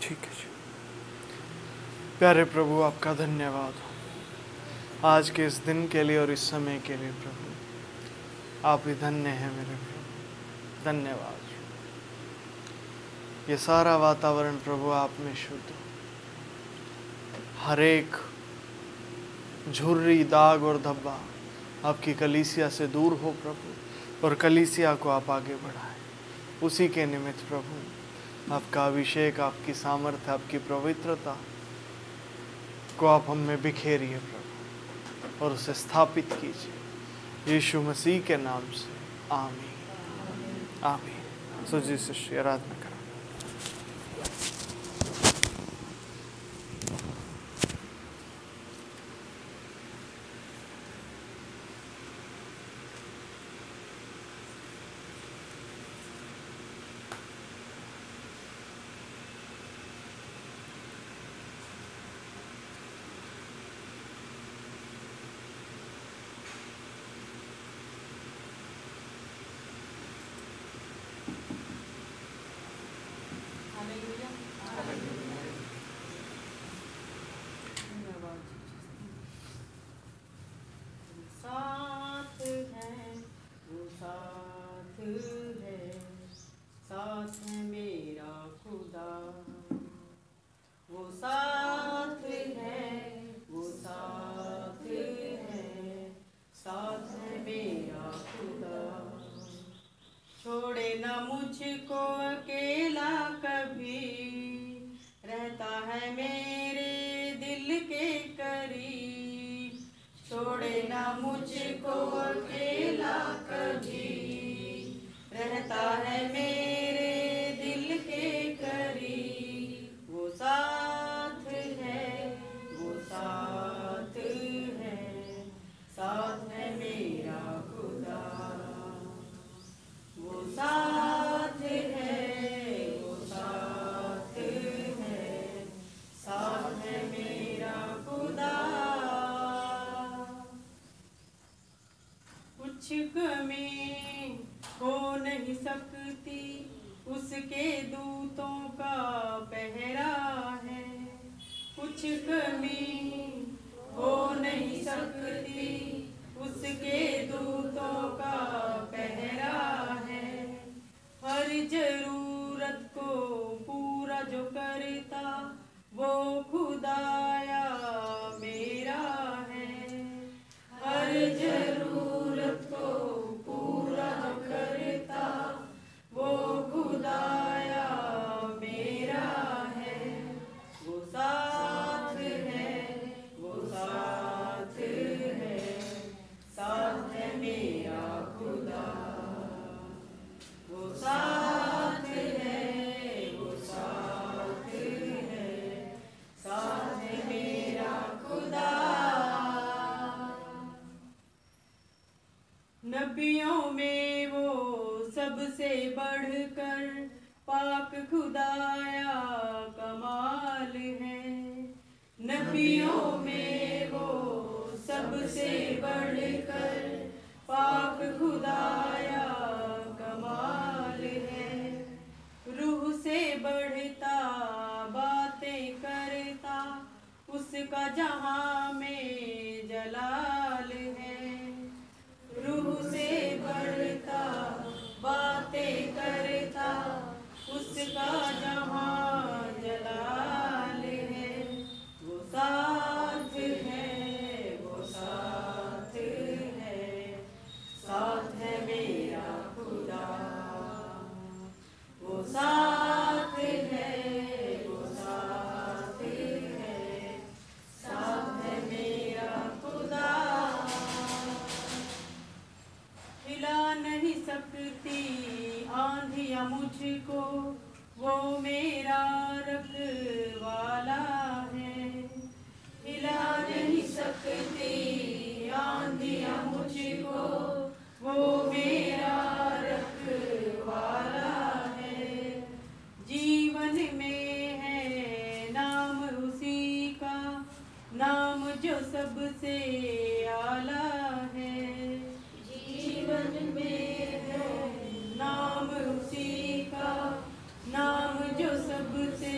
ठीक है जी। प्यारे प्रभु, आपका धन्यवाद हो आज के इस दिन के लिए और इस समय के लिए। प्रभु आप ही धन्य हैं मेरे प्रभु, धन्यवाद। ये सारा वातावरण प्रभु आप में शुद्ध हो, हर एक झुर्री, दाग और धब्बा आपकी कलीसिया से दूर हो प्रभु, और कलीसिया को आप आगे बढ़ाएं। उसी के निमित्त प्रभु आपका अभिषेक, आपकी सामर्थ्य, आपकी पवित्रता को आप हम में बिखेरिए प्रभु, और उसे स्थापित कीजिए यीशु मसीह के नाम से। आमीन आमीन। सो जी शिष्य आराधना करें। साथ है वो, साथ है, साथ है मेरा खुदा। वो साथ है वो, साथ है, साथ है मेरा खुदा। छोड़े ना मुझको अकेला कभी, रहता है मेरे दिल के करीब। छोड़े ना मुझको अकेला कभी, रहता है मेरे दिल के करीब। वो साथ है वो, साथ है, साथ है मेरा खुदा। वो साथ है वो, साथ है, साथ है मेरा खुदा। कुछ कमी हो नहीं सकती, उसके दूतों का पहरा है। कुछ कमी हो नहीं सकती, उसके दूतों का पहरा है। हर जरूरत को पूरा जो करता, वो खुदाया मेरा है। हर जरूरत को पूरा जो करता, वो खुदाया मेरा है। वो साथ है वो, साथ है, साथ है मेरा खुदा। वो साथ है वो, साथ है, साथ है मेरा खुदा। नबियों में वो सबसे बढ़कर पाक खुदाया कमाल है। नबियों में वो सबसे बढ़कर पाक खुदाया कमाल है। रूह से बढ़ता बातें करता, उसका जहां में जलाल है। रूह से बढ़ता बातें करता, उसका जहां जलाल है। वो साथ है वो, साथ है, साथ है मेरा खुदा। वो साथ है वो, साथ है, साथ है मेरा खुदा। हिला नहीं सकती आंधियां मुझको, वो मेरा रखवाला है। हिला नहीं सकती आंधियां मुझको, वो मेरा रखवाला है। जीवन में है नाम उसी का, नाम जो सबसे आला है। जीवन में है नाम उसी का, नाम जो सबसे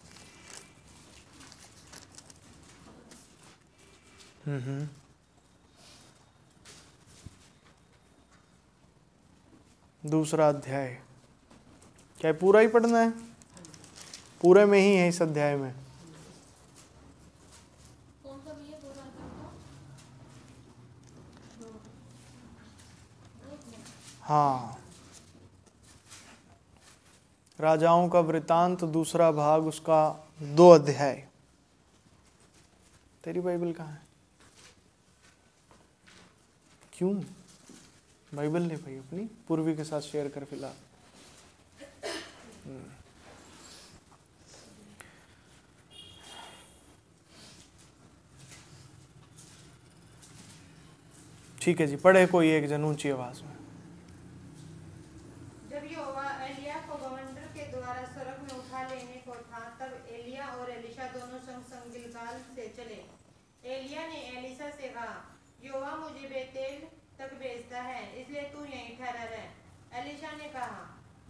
दूसरा अध्याय क्या पूरा ही पढ़ना है? पूरे में ही है इस अध्याय में। कौन सा भैया पूरा हाँ, राजाओं का वृतांत दूसरा भाग, उसका 2 अध्याय। तेरी बाइबल कहाँ है? क्यों बाइबल ले भाई अपनी? पूर्वी के साथ शेयर कर फिलहाल। ठीक है जी, पढ़े कोई एक जन ऊंची आवाज में। जब यहोवा एलिया को बवंडर के द्वारा स्वर्ग में उठा लेने को था, तब एलिया और एलीशा दोनों संग संग गिलगाल से चले। एलिया ने एलीशा से कहा, यहोवा मुझे बेतेल तक भेजता है, इसलिए तू यहीं ठहरा रह। एलीशा ने कहा,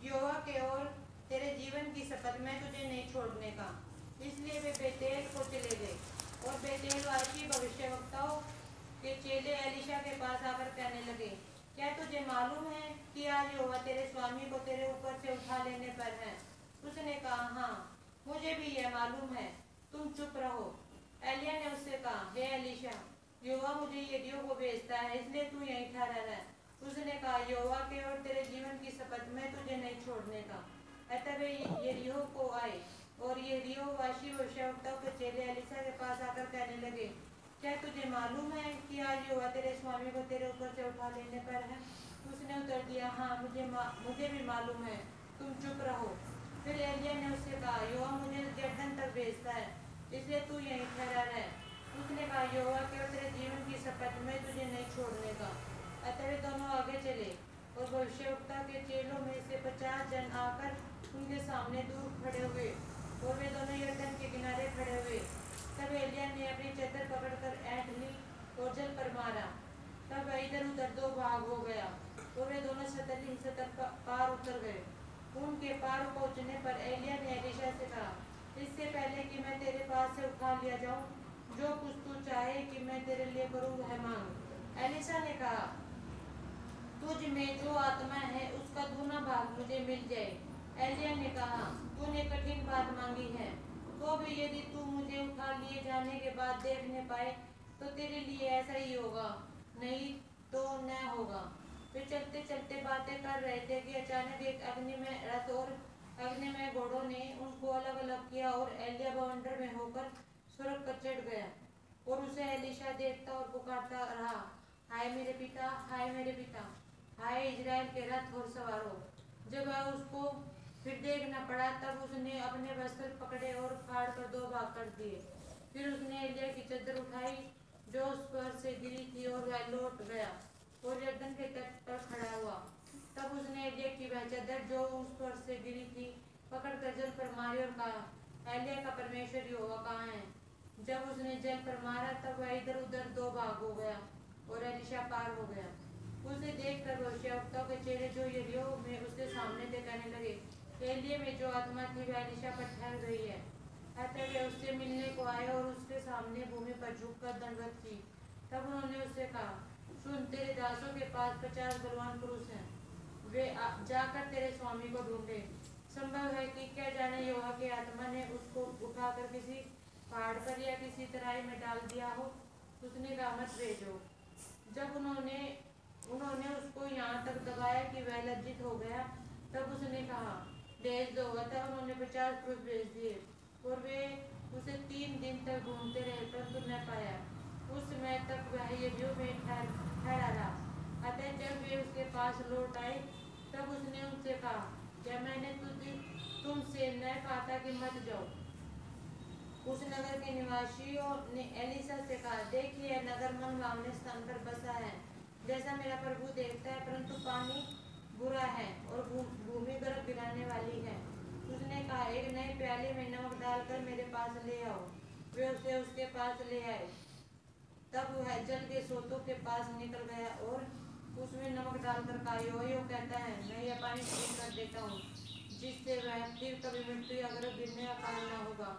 यहोवा के और तेरे जीवन की शपथ, मैं तुझे नहीं छोड़ने का। इसलिए वे बेतेल को चले गए। और बेतेलवासी भविष्यवक्ताओं के चेले एलीशा के पास आकर कहने लगे, क्या तुझे मालूम है कि आज यहोवा तेरे स्वामी को तेरे ऊपर से उठा लेने पर है? उसने कहा, हाँ, मुझे भी यह मालूम है, तुम चुप रहो। एलिया ने उससे कहा, हे एलीशा, यहोवा मुझे यरीहो को भेजता है, इसलिए तू यहीं ठहरा रह। उसने कहा, यहोवा के और तेरे जीवन की शपथ, मैं तुझे नहीं छोड़ने का। अतः वे यरीहो को आए, और यरीहोवासी भविष्यवक्ताओं के चेले एलीशा के पास आकर कहने लगे, क्या तुझे मालूम है कि आज यहोवा तेरे स्वामी को तेरे ऊपर से उठा लेने पर है? उसने उत्तर दिया, हाँ, मुझे भी मालूम है, तुम चुप रहो। फिर एलिया ने उससे कहा, यहोवा मुझे जर्दन तक भेजता है, इसलिए तू यहीं ठहरा रह। उसने कहा, यहोवा के और तेरे जीवन की शपथ, मैं तुझे नहीं छोड़ने का। अतः वे दोनों आगे चले, और भविष्यवक्ता के चेलों में से 50 जन आकर उनके सामने दूर खड़े हुए, और वे दोनों यरदन के किनारे खड़े हुए। तब एलिया ने अपनी चद्दर पकड़कर ऐंठ ली और जल पर मारा। तब वह इधर उधर 2 भाग हो गया, और वे दोनों सतल पार उतर गए। उनके पार पहुंचने पर एलिया ने एलीशा से कहा, इससे पहले कि मैं तेरे पास से उठा लिया जाऊं, जो कुछ तू चाहे कि मैं तेरे लिए करूं वह मांग। एलीशा ने कहा, तुझ में जो आत्मा है उसका 2 भाग मुझे मिल जाए। एलिया ने कहा, तूने कठिन बात मांगी है, तो भी यदि तू मुझे उठा लिए जाने के बाद देखने पाए तो तेरे लिए ऐसा ही होगा, नहीं तो न होगा। वे चलते चलते बातें कर रहे थे कि अचानक एक अग्निमय रथ और अग्निमय घोड़ों ने उनको अलग अलग किया, और एलिया बवंडर में होकर स्वर्ग पर चढ़ गया। और उसे एलीशा देखता और पुकारता रहा, हाय मेरे पिता, हाय मेरे पिता, हाय इजराइल के रथ और सवारों। जब वह उसको फिर देखना पड़ा, तब उसने अपने वस्त्र पकड़े और फाड़ कर 2 भाग कर दिए। फिर उसने एलिया की चद्दर उठाई जो उस पर से गिरी थी, और वह लौट गया और यरदन के तट पर खड़ा हुआ। तब उसने एलिया की वह चद्दर जो उस पर से गिरी थी पकड़कर जल पर मारी और कहा, एलिया का परमेश्वर यहोवा कहाँ है? जब उसने जल पर मारा, तब वह इधर उधर 2 भाग हो गया, और एलीशा पार हो गया। उसे देखकर भविष्यवक्ताओं के चेले जो यरीहो में उसके सामने थे कहने लगे, एलिया में जो आत्मा थी वह एलीशा पर ठहर गई है। अतः वे उससे मिलने को आए और उसके सामने भूमि पर झुककर दंडवत की। तब उन्होंने उससे कहा, सुन, तेरे दासों के पास 50 बलवान पुरुष हैं, वे जाकर तेरे स्वामी को ढूंढे। संभव है कि क्या जाने यहोवा की आत्मा ने उसको उठाकर किसी पहाड़ पर या किसी तराई में डाल दिया हो। उसने कहा, मत भेजो। जब उन्होंने उसको यहाँ तक दबाया कि वह लज्जित हो गया, तब उसने कहा, भेज दो। अतः उन्होंने 50 पुरुष भेज दिए, और वे उसे 3 दिन तक ढूंढते रहे, परंतु न पाया। उस समय तक वह यरीहो में ठहरा रहा। अतः जब वे उसके पास लौट आए, तब उसने उनसे कहा, क्या मैंने तुमसे न कहा था कि मत जाओ? उस नगर के निवासियों ने एलीशा से कहा, देखिए, यह नगर मनभावने स्थान पर बसा है, जैसा मेरा प्रभु देखता है, परंतु पानी बुरा है और भूमि गर्भ गिराने वाली है। उसने कहा, एक नए प्याले में नमक डालकर मेरे पास ले आओ। वे उसे उसके पास ले आए। तब वह जल के सोतों के पास निकल गया और उसमें नमक डालकर कहा, यो कहता है, मैं यह पानी ठीक कर देता हूँ, जिससे वह फिर कभी मृत्यु या गर्भ गिरने का कारण न होगा।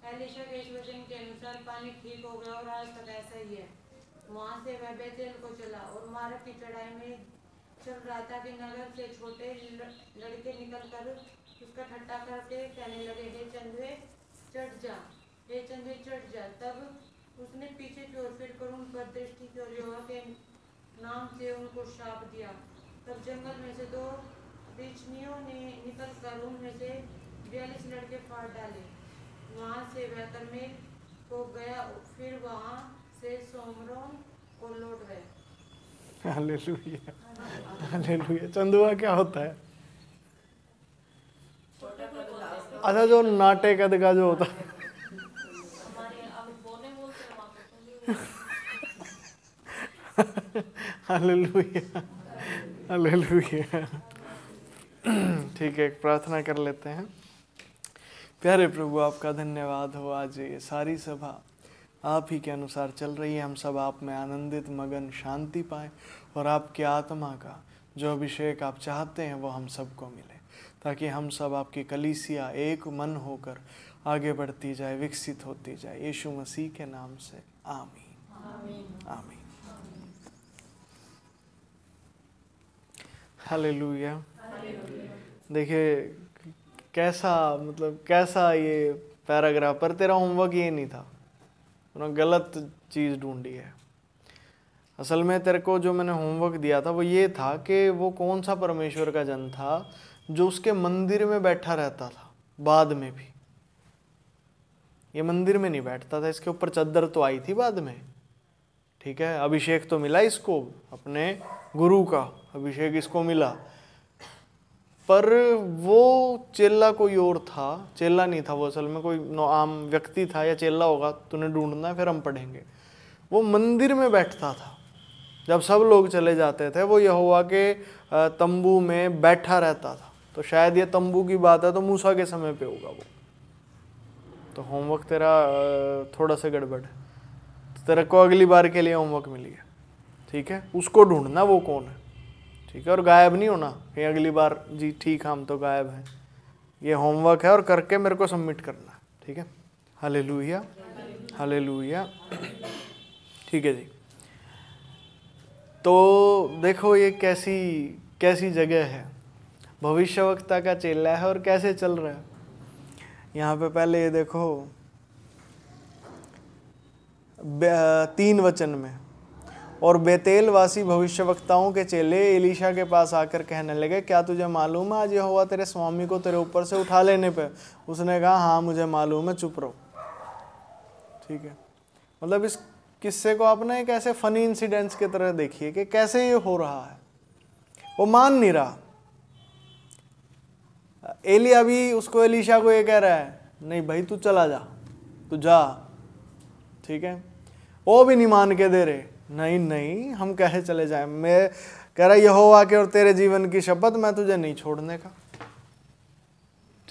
एलीशा के इस वचन के अनुसार पानी ठीक हो गया, और आज तक ऐसा ही है। वहां से वह बेतेल को चला और मार्ग की चढ़ाई में चल रहा था कि नगर से छोटे लड़के निकलकर उसका ठट्टा करके कहने लगे, हे चंदुए चढ़ जा, हे चंदुए चढ़ जा। तब उसने पीछे की ओर फिरकर उन पर दृष्टि की और यहोवा के नाम से उनको श्राप दिया। तब जंगल में से 2 बिच्छुओं ने निकलकर उनमें से 42 लड़के फाड़ डाले। वहां से वह कर्मेल को गया, फिर वहां से सोमरोन को लौट गए। Hallelujah, hallelujah. चंदुआ क्या होता है? अच्छा, जो नाटे कद का जो होता है। Hallelujah, hallelujah. ठीक है, एक प्रार्थना कर लेते हैं। प्यारे प्रभु, आपका धन्यवाद हो। आज ये सारी सभा आप ही के अनुसार चल रही है। हम सब आप में आनंदित, मगन, शांति पाएं और आपकी आत्मा का जो अभिषेक आप चाहते हैं वो हम सबको मिले, ताकि हम सब आपकी कलीसिया एक मन होकर आगे बढ़ती जाए, विकसित होती जाए। यीशु मसीह के नाम से आमीन, आमीन। हालेलुया। देखिए कैसा ये पैराग्राफ, पर तेरा होमवर्क ये नहीं था, उन्होंने गलत चीज़ ढूंढी है। असल में तेरे को जो मैंने होमवर्क दिया था वो ये था कि वो कौन सा परमेश्वर का जन था जो उसके मंदिर में बैठा रहता था। बाद में भी ये मंदिर में नहीं बैठता था, इसके ऊपर चद्दर तो आई थी बाद में, ठीक है, अभिषेक तो मिला इसको, अपने गुरु का अभिषेक इसको मिला, पर वो चेला कोई और था। चेला नहीं था वो, असल में कोई आम व्यक्ति था, या चेला होगा तूने ढूंढना है, फिर हम पढ़ेंगे। वो मंदिर में बैठता था, जब सब लोग चले जाते थे वो यहोवा के तंबू में बैठा रहता था। तो शायद ये तंबू की बात है तो मूसा के समय पे होगा वो। तो होमवर्क तेरा थोड़ा सा गड़बड़ है, तो तेरे को अगली बार के लिए होमवर्क मिल गया, ठीक है। उसको ढूंढना वो कौन है, ठीक है, और गायब नहीं होना कि अगली बार जी ठीक हम तो गायब हैं। ये होमवर्क है और करके मेरे को सबमिट करना है, ठीक है। Hallelujah, hallelujah. ठीक है जी। तो देखो ये कैसी जगह है, भविष्यवक्ता का चेला है और कैसे चल रहा है। यहाँ पे पहले ये देखो 3 वचन में, और बेतेल वासी भविष्यवक्ताओं के चेले एलीशा के पास आकर कहने लगे, क्या तुझे मालूम है आज यहोवा तेरे स्वामी को तेरे ऊपर से उठा लेने पे? उसने कहा हाँ मुझे मालूम है, चुप रहो, ठीक है। मतलब इस किस्से को आप ना एक ऐसे फनी इंसिडेंट्स की तरह देखिए कि कैसे ये हो रहा है। वो मान नहीं रहा। एली अभी उसको एलीशा को ये कह रहा है, नहीं भाई तू चला जा, तू जा, ठीक है। वो भी नहीं मान के दे रहे, नहीं नहीं हम कैसे चले जाएं, मैं कह रहा यहोवा के और तेरे जीवन की शपथ, मैं तुझे नहीं छोड़ने का,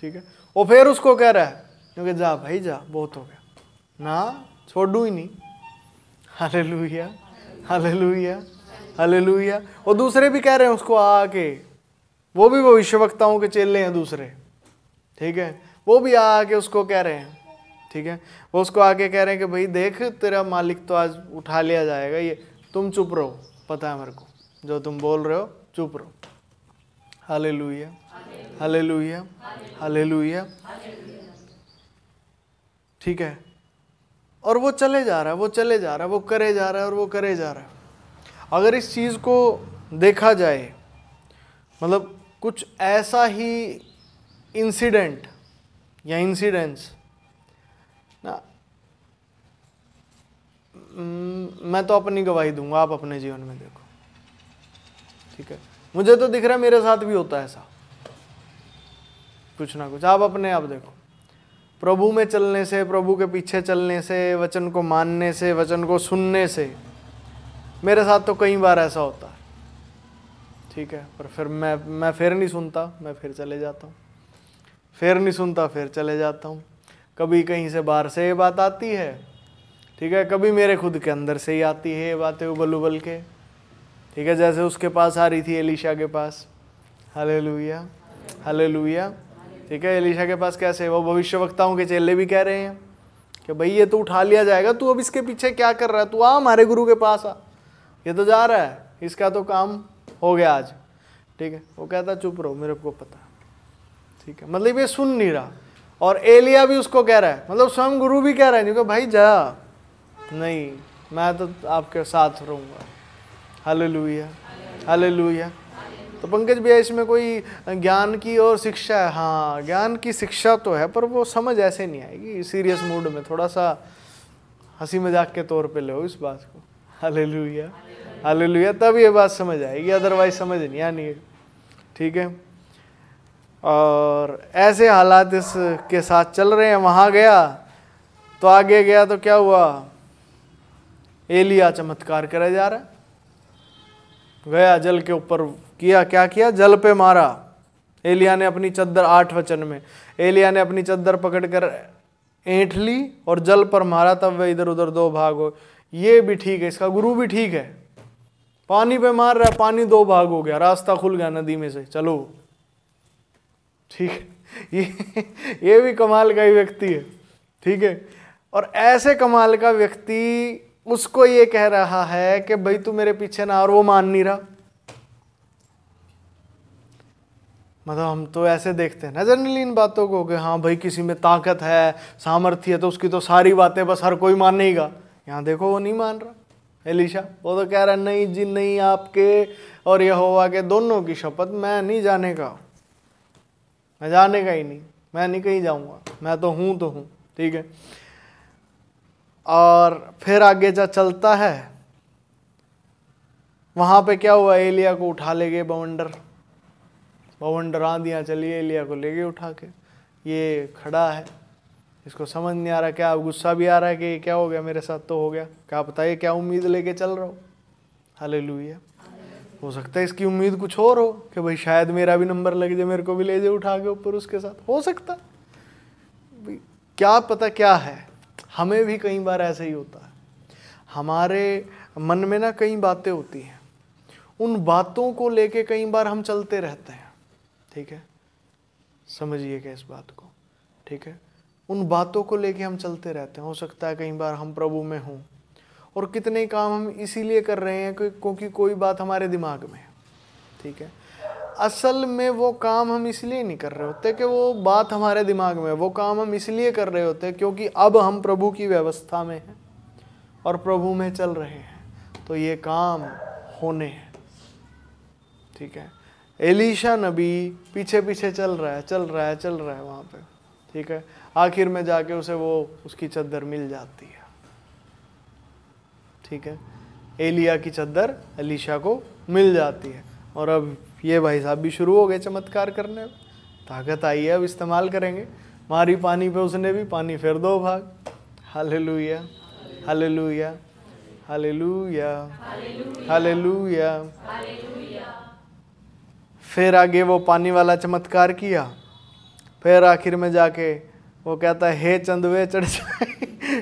ठीक है। वो फिर उसको कह रहा है, क्योंकि जा भाई जा, बहुत हो गया ना, छोड़ू ही नहीं। Hallelujah, hallelujah, hallelujah. और दूसरे भी कह रहे हैं उसको आके, वो भी भविष्यवक्ताओं के चेले हैं दूसरे, ठीक है, वो भी आके उसको कह रहे हैं, ठीक है। वो उसको आके कह रहे हैं कि भाई देख तेरा मालिक तो आज उठा लिया जाएगा, ये तुम चुप रहो, पता है मेरे को जो तुम बोल रहे हो, चुप रहो। हालेलुया, हालेलुया, हालेलुया, ठीक है। और वो चले जा रहा है, वो चले जा रहा है, वो करे जा रहा है और वो करे जा रहा है। अगर इस चीज़ को देखा जाए, मतलब कुछ ऐसा ही इंसिडेंट या इंसिडेंट्स ना, मैं तो अपनी गवाही दूंगा, आप अपने जीवन में देखो, ठीक है। मुझे तो दिख रहा है मेरे साथ भी होता है ऐसा कुछ ना कुछ, आप अपने आप देखो। प्रभु में चलने से, प्रभु के पीछे चलने से, वचन को मानने से, वचन को सुनने से, मेरे साथ तो कई बार ऐसा होता है, ठीक है। पर फिर मैं फिर नहीं सुनता, मैं फिर चले जाता हूँ, फिर नहीं सुनता, फिर चले जाता हूँ। कभी कहीं से बाहर से ये बात आती है, ठीक है, कभी मेरे खुद के अंदर से ही आती है ये बातें उबल उबल के, ठीक है। जैसे उसके पास आ रही थी, एलीशा के पास। हालेलुया, हालेलुया, ठीक है। एलीशा के पास कैसे, वो भविष्यवक्ताओं के चेले भी कह रहे हैं कि भाई ये तो उठा लिया जाएगा, तू अब इसके पीछे क्या कर रहा है, तू आ हमारे गुरु के पास आ, ये तो जा रहा है, इसका तो काम हो गया आज। ठीक है, वो कहता चुप रहो, मेरे को पता। ठीक है, मतलब ये सुन नहीं रहा। और एलिया भी उसको कह रहा है, मतलब स्वयं गुरु भी कह रहा है कि भाई जा, नहीं मैं तो आपके साथ रहूँगा। Hallelujah, hallelujah. तो पंकज भैया इसमें कोई ज्ञान की और शिक्षा है? हाँ, ज्ञान की शिक्षा तो है, पर वो समझ ऐसे नहीं आएगी सीरियस मूड में, थोड़ा सा हंसी मजाक के तौर पे लो इस बात को। हालेलुया, हालेलुया, तब ये बात समझ आएगी, अदरवाइज समझ नहीं आनी है। ठीक है, और ऐसे हालात इसके साथ चल रहे हैं। वहाँ गया तो आगे गया तो क्या हुआ, एलिया चमत्कार करे जा रहा है। गया जल के ऊपर, किया क्या किया, जल पे मारा। एलिया ने अपनी चद्दर, 8 वचन में, एलिया ने अपनी चद्दर पकड़कर ऐंठ ली और जल पर मारा, तब वह इधर उधर 2 भाग हो। ये भी ठीक है, इसका गुरु भी ठीक है, पानी पे मार रहा है, पानी 2 भाग हो गया, रास्ता खुल गया नदी में से, चलो। ठीक है, ये भी कमाल का ही व्यक्ति है। ठीक है, और ऐसे कमाल का व्यक्ति उसको ये कह रहा है कि भाई तू मेरे पीछे ना, और वो मान नहीं रहा। मतलब हम तो ऐसे देखते हैं ना जनरली इन बातों को कि हाँ भाई किसी में ताकत है, सामर्थ्य है, तो उसकी तो सारी बातें बस हर कोई मानेगा। यहाँ देखो वो नहीं मान रहा एलीशा, वो तो कह रहा है नहीं जी नहीं, आपके और यहोवा के दोनों की शपथ, मैं नहीं जाने का, मैं जाने का ही नहीं, मैं नहीं कहीं जाऊँगा, मैं तो हूँ तो हूँ। ठीक है, और फिर आगे जा चलता है। वहाँ पे क्या हुआ, एलिया को उठा ले गए बवंडर आंधियाँ चली, एलिया को ले गए उठा के। ये खड़ा है, इसको समझ नहीं आ रहा, क्या गुस्सा भी आ रहा है कि क्या हो गया मेरे साथ, तो हो गया, क्या पता ये क्या उम्मीद लेके चल रहा हो। हालेलुया। हो सकता है इसकी उम्मीद कुछ और हो कि भाई शायद मेरा भी नंबर लग जाए, मेरे को भी ले जाए उठा के ऊपर उसके साथ, हो सकता, क्या पता क्या है। हमें भी कई बार ऐसे ही होता है, हमारे मन में ना कई बातें होती हैं, उन बातों को लेके कई बार हम चलते रहते हैं। ठीक है, समझिएगा इस बात को। ठीक है, उन बातों को लेके हम चलते रहते हैं। हो सकता है कई बार हम प्रभु में हों और कितने काम हम इसीलिए कर रहे हैं क्योंकि कोई बात हमारे दिमाग में है। ठीक है, असल में वो काम हम इसलिए नहीं कर रहे होते कि वो बात हमारे दिमाग में है, वो काम हम इसलिए कर रहे होते हैं क्योंकि अब हम प्रभु की व्यवस्था में हैं और प्रभु में चल रहे हैं, तो ये काम होने हैं। ठीक है, एलीशा नबी पीछे पीछे चल रहा है वहाँ पे। ठीक है, आखिर में जाके उसे वो उसकी चद्दर मिल जाती है। ठीक है, एलिया की चद्दर एलीशा को मिल जाती है, और अब ये भाई साहब भी शुरू हो गए चमत्कार करने। ताकत आई है, अब इस्तेमाल करेंगे। मारी पानी पे उसने भी, पानी फिर 2 भाग। Hallelujah, hallelujah, hallelujah, hallelujah. फिर आगे वो पानी वाला चमत्कार किया, फिर आखिर में जाके वो कहता है हे चंदुए चढ़ जा,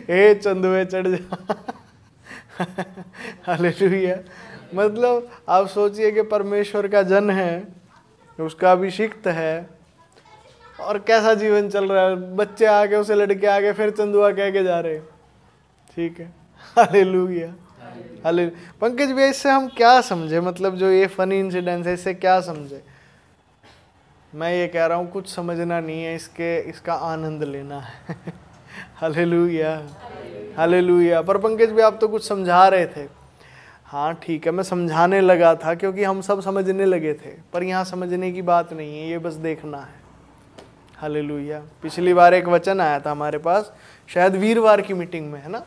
हे चंदुए चढ़ जा। हालेलुया। मतलब आप सोचिए कि परमेश्वर का जन है, उसका अभिषिक्त है, और कैसा जीवन चल रहा है। बच्चे आके उसे लड़के आके फिर चंदुआ कह के जा रहे हैं। ठीक है, हालेलुया, हालेलुया। पंकज भैया इससे हम क्या समझे, मतलब जो ये फनी इंसिडेंट है इससे क्या समझे? मैं ये कह रहा हूँ कुछ समझना नहीं है, इसका आनंद लेना है। Hallelujah, hallelujah. पर पंकज भैया आप तो कुछ समझा रहे थे। हाँ ठीक है, मैं समझाने लगा था क्योंकि हम सब समझने लगे थे, पर यहाँ समझने की बात नहीं है, ये बस देखना है। हालेलुया। पिछली बार एक वचन आया था हमारे पास, शायद वीरवार की मीटिंग में, है ना,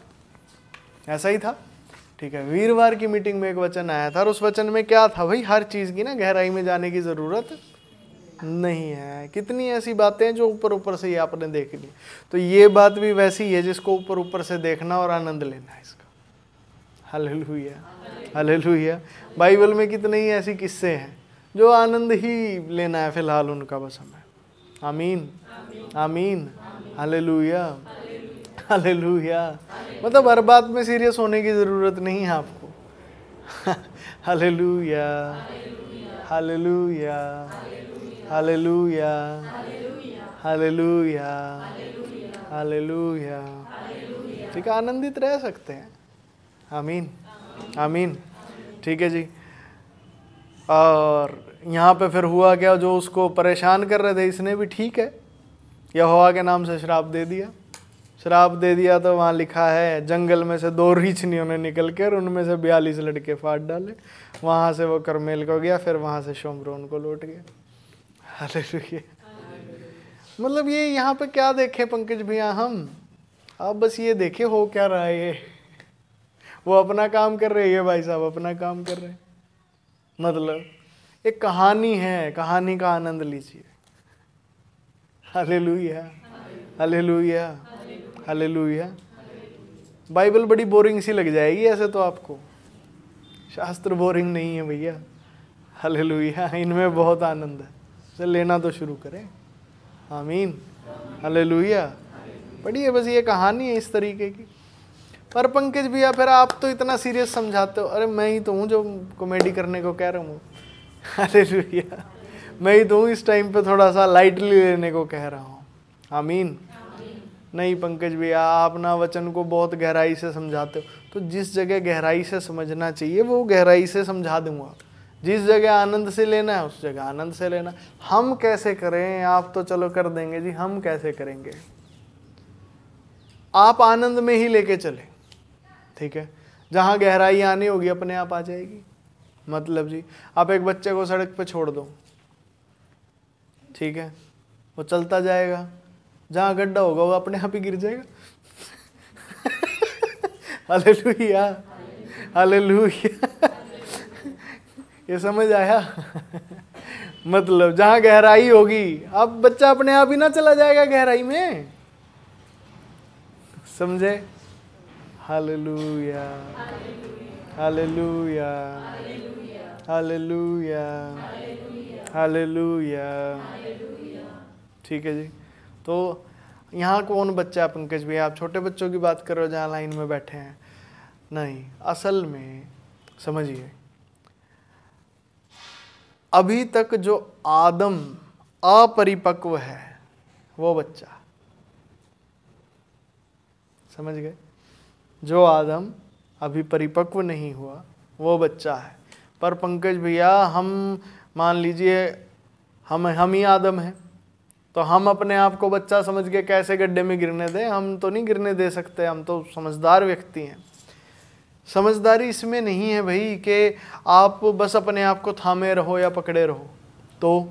ऐसा ही था। ठीक है, वीरवार की मीटिंग में एक वचन आया था, और उस वचन में क्या था भाई, हर चीज़ की ना गहराई में जाने की ज़रूरत नहीं है। कितनी ऐसी बातें हैं जो ऊपर ऊपर से ही आपने देख ली, तो ये बात भी वैसी है जिसको ऊपर ऊपर से देखना और आनंद लेना है इसका। Hallelujah, hallelujah. बाइबल में कितने ही ऐसी किस्से हैं जो आनंद ही लेना है फिलहाल उनका, बस हमें। आमीन, आमीन, हालेलुया, हालेलुया। मतलब हर बात में सीरियस होने की ज़रूरत नहीं है आपको। Hallelujah, hallelujah, hallelujah, hallelujah, hallelujah, ठीक है, आनंदित रह सकते हैं। आमीन आमीन। ठीक है जी। और यहाँ पे फिर हुआ क्या, जो उसको परेशान कर रहे थे इसने भी ठीक है यहोवा के नाम से श्राप दे दिया। श्राप दे दिया तो वहाँ लिखा है जंगल में से 2 रीछनियों ने निकल कर उनमें से 42 लड़के फाड़ डाले। वहाँ से वो करमेल को गया, फिर वहाँ से शोमरोन को लौट गया। हालेलुया। मतलब ये यहाँ पे क्या देखे पंकज भैया हम, आप बस ये देखे हो क्या रहा है ये। वो अपना काम कर रहे हैं, भाई साहब अपना काम कर रहे हैं। मतलब एक कहानी है, कहानी का आनंद लीजिए। Hallelujah hallelujah hallelujah. बाइबल बड़ी बोरिंग सी लग जाएगी ऐसे तो आपको, शास्त्र बोरिंग नहीं है भैया। हालेलुया, इनमें बहुत आनंद है, इसे लेना तो शुरू करें। आमीन हालेलुया। पढ़िए, बस ये कहानी है इस तरीके की। पर पंकज भैया फिर आप तो इतना सीरियस समझाते हो। अरे मैं ही तो हूँ जो कॉमेडी करने को कह रहा हूँ। हालेलुया, मैं ही तो हूँ इस टाइम पे थोड़ा सा लाइटली लेने को कह रहा हूँ। आमीन। नहीं पंकज भैया, आप ना वचन को बहुत गहराई से समझाते हो, तो जिस जगह गहराई से समझना चाहिए वो गहराई से समझा दूंगा। जिस जगह आनंद से लेना है उस जगह आनंद से लेना। हम कैसे करें, आप तो चलो कर देंगे जी, हम कैसे करेंगे? आप आनंद में ही लेके चले, ठीक है। जहाँ गहराई आनी होगी अपने आप आ जाएगी। मतलब जी, आप एक बच्चे को सड़क पे छोड़ दो, ठीक है, वो चलता जाएगा, जहाँ गड्ढा होगा वो अपने आप ही गिर जाएगा। Hallelujah hallelujah. ये समझ आया? मतलब जहाँ गहराई होगी, अब बच्चा अपने आप ही ना चला जाएगा गहराई में, समझे? Hallelujah hallelujah hallelujah hallelujah. ठीक है जी। तो यहाँ कौन बच्चा है पंकज भैया? आप छोटे बच्चों की बात कर रहे हो जहाँ लाइन में बैठे हैं? नहीं, असल में समझिए, अभी तक जो आदम अपरिपक्व है वो बच्चा, समझ गए? जो आदम अभी परिपक्व नहीं हुआ वो बच्चा है। पर पंकज भैया हम मान लीजिए हम ही आदम हैं, तो हम अपने आप को बच्चा समझ के कैसे गड्ढे में गिरने दें? हम तो नहीं गिरने दे सकते, हम तो समझदार व्यक्ति हैं। समझदारी इसमें नहीं है भाई कि आप बस अपने आप को थामे रहो या पकड़े रहो। तो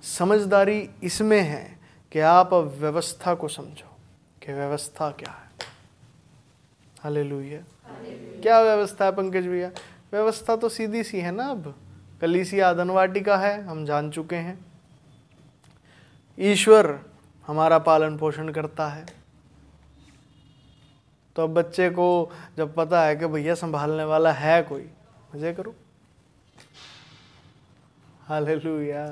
समझदारी इसमें है कि आप व्यवस्था को समझो कि व्यवस्था क्या है। हालेलुया। क्या व्यवस्था है पंकज भैया? व्यवस्था तो सीधी सी है ना। अब कलीसिया आदन वाटिका है, हम जान चुके हैं। ईश्वर हमारा पालन पोषण करता है। तो अब बच्चे को जब पता है कि भैया संभालने वाला है कोई, मजे करो। Hallelujah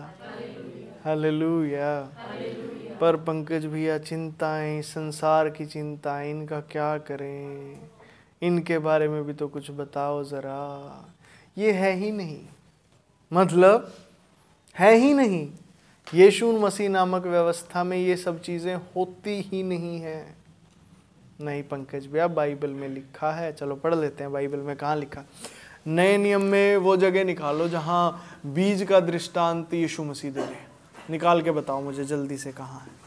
hallelujah. पर पंकज भैया चिंताएं, संसार की चिंताएं, इनका क्या करें? इनके बारे में भी तो कुछ बताओ जरा। ये है ही नहीं, मतलब है ही नहीं। यीशु मसीह नामक व्यवस्था में ये सब चीज़ें होती ही नहीं है। नहीं पंकज भैया, बाइबल में लिखा है। चलो पढ़ लेते हैं, बाइबल में कहाँ लिखा? नए नियम में वो जगह निकालो जहाँ बीज का दृष्टांत यीशु मसीह दे रहे। निकाल के बताओ मुझे जल्दी से, कहाँ है?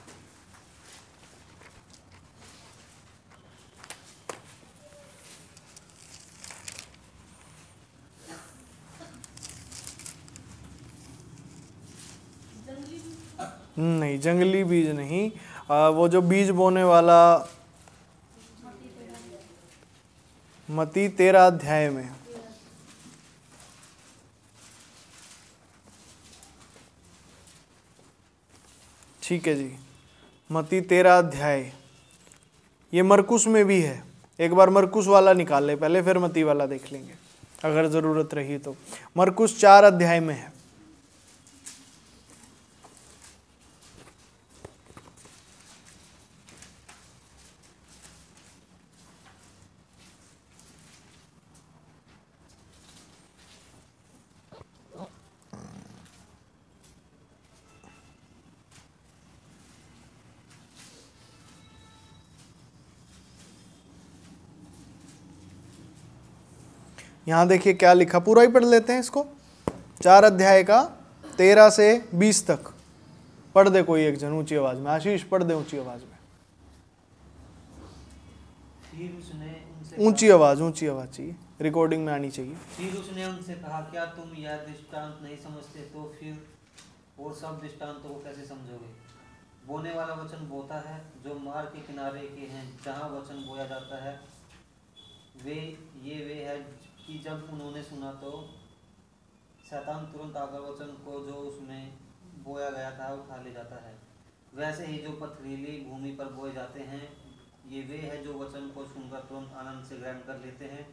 नहीं, जंगली बीज नहीं, वो जो बीज बोने वाला मत्ती 13 अध्याय में। ठीक है जी, मत्ती 13 अध्याय। ये मरकुस में भी है। एक बार मरकुस वाला निकाल ले पहले, फिर मत्ती वाला देख लेंगे अगर ज़रूरत रही तो। मरकुस 4 अध्याय में है। यहाँ देखिए क्या लिखा, पूरा ही पढ़ लेते हैं इसको। 4 अध्याय का 13 से 20 तक पढ़ दे कोई एक जन ऊंची आवाज में। आशीष पढ़ दे ऊंची आवाज में। फिर उसने उनसे ऊंची आवाज चाहिए, रिकॉर्डिंग में आनी चाहिए। फिर उसने उनसे कहा, क्या तुम यह दृष्टांत नहीं समझते? तो फिर और सब दृष्टांतों को कैसे समझोगे? बोने वाला वचन बोता है जो मार्ग के किनारे के हैं, जहाँ वचन बोया जाता है वे है कि जब उन्होंने सुना तो शैतान तुरंत आकर वचन को जो उसमें बोया गया था उठा ले जाता है। वैसे ही जो पथरीली भूमि पर बोए जाते हैं ये वे है जो वचन को सुनकर तुरंत आनंद से ग्रहण कर लेते हैं,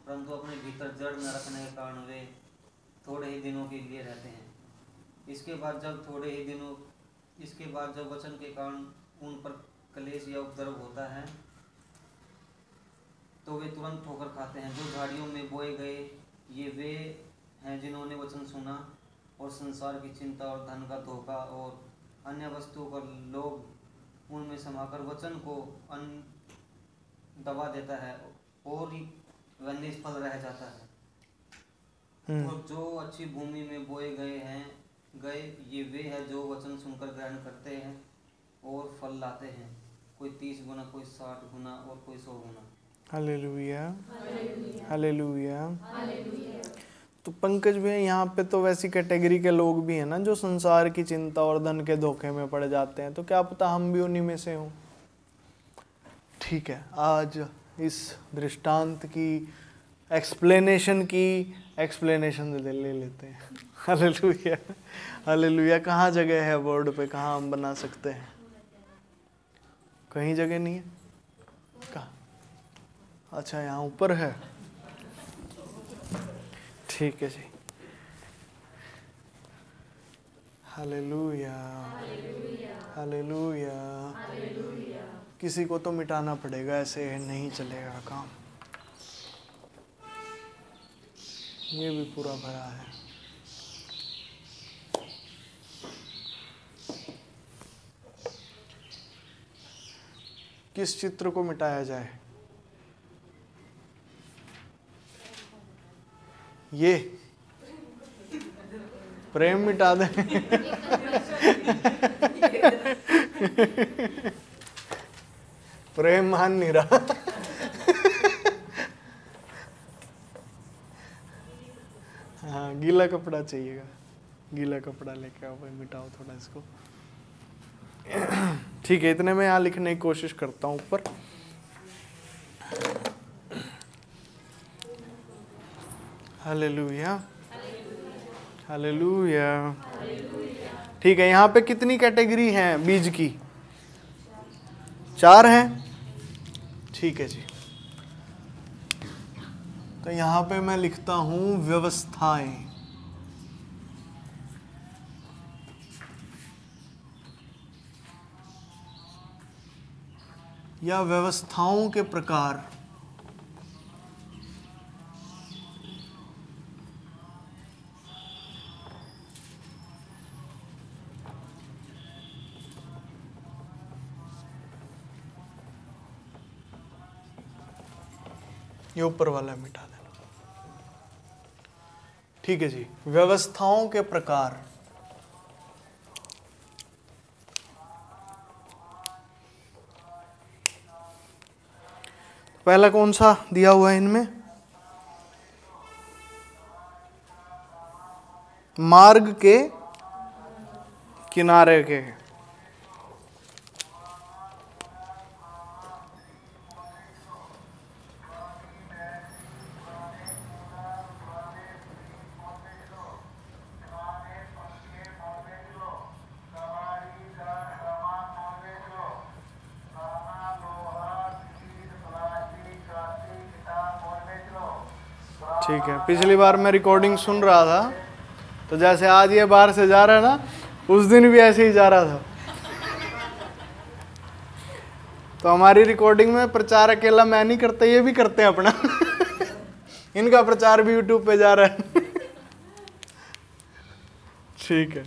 परंतु अपने भीतर जड़ न रखने के कारण वे थोड़े ही दिनों के लिए रहते हैं। इसके बाद जब वचन के कारण उन पर क्लेश या उपद्रव होता है तो वे तुरंत ठोकर खाते हैं। जो झाड़ियों में बोए गए ये वे हैं जिन्होंने वचन सुना और संसार की चिंता और धन का धोखा और अन्य वस्तुओं का लोभ उनमें समाकर वचन को दबा देता है और वह निष्फल रह जाता है। और जो अच्छी भूमि में बोए गए ये वे है जो वचन सुनकर ग्रहण करते हैं और फल लाते हैं, कोई 30 गुना, कोई 60 गुना और कोई 100 गुना। Hallelujah, hallelujah. तो पंकज भैया यहाँ पे तो वैसी कैटेगरी के लोग भी हैं ना जो संसार की चिंता और धन के धोखे में पड़ जाते हैं, तो क्या पता हम भी उन्हीं में से हों। ठीक है, आज इस दृष्टांत की एक्सप्लेनेशन ले लेते हैं। Hallelujah, hallelujah. कहाँ जगह है बोर्ड पे, कहाँ हम बना सकते हैं? कहीं जगह नहीं है। कहाँ? अच्छा, यहाँ ऊपर है। ठीक है जी। Hallelujah, hallelujah. किसी को तो मिटाना पड़ेगा, ऐसे नहीं चलेगा काम। ये भी पूरा भरा है। किस चित्र को मिटाया जाए? ये प्रेम मिटा दें। प्रेम मान नहीं रहा। हाँ, गीला कपड़ा चाहिएगा, गीला कपड़ा लेके आओ भाई, मिटाओ थोड़ा इसको। ठीक है, इतने में यहाँ लिखने की कोशिश करता हूँ ऊपर। Hallelujah, hallelujah. ठीक है, यहाँ पे कितनी कैटेगरी हैं बीज की? 4 हैं। ठीक है जी। तो यहाँ पे मैं लिखता हूँ व्यवस्थाएं। या व्यवस्थाओं के प्रकार। ये ऊपर वाला मिटा देना। ठीक है जी, व्यवस्थाओं के प्रकार। पहला कौन सा दिया हुआ है इनमें? मार्ग के किनारे के। ठीक है, पिछली बार मैं रिकॉर्डिंग सुन रहा था तो जैसे आज ये बाहर से जा रहा है ना, उस दिन भी ऐसे ही जा रहा था। तो हमारी रिकॉर्डिंग में प्रचार अकेला मैं नहीं करता, ये भी करते हैं अपना। इनका प्रचार भी यूट्यूब पे जा रहा है। ठीक है,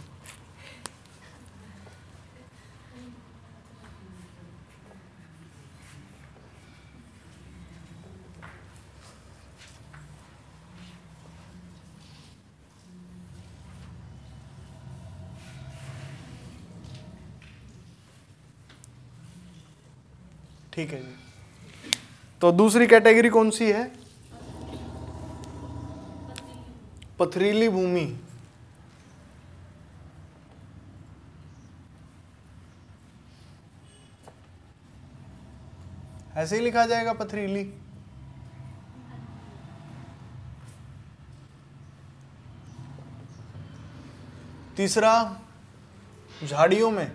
ठीक है जी। तो दूसरी कैटेगरी कौन सी है? पथरीली भूमि। ऐसे ही लिखा जाएगा पथरीली। तीसरा झाड़ियों में।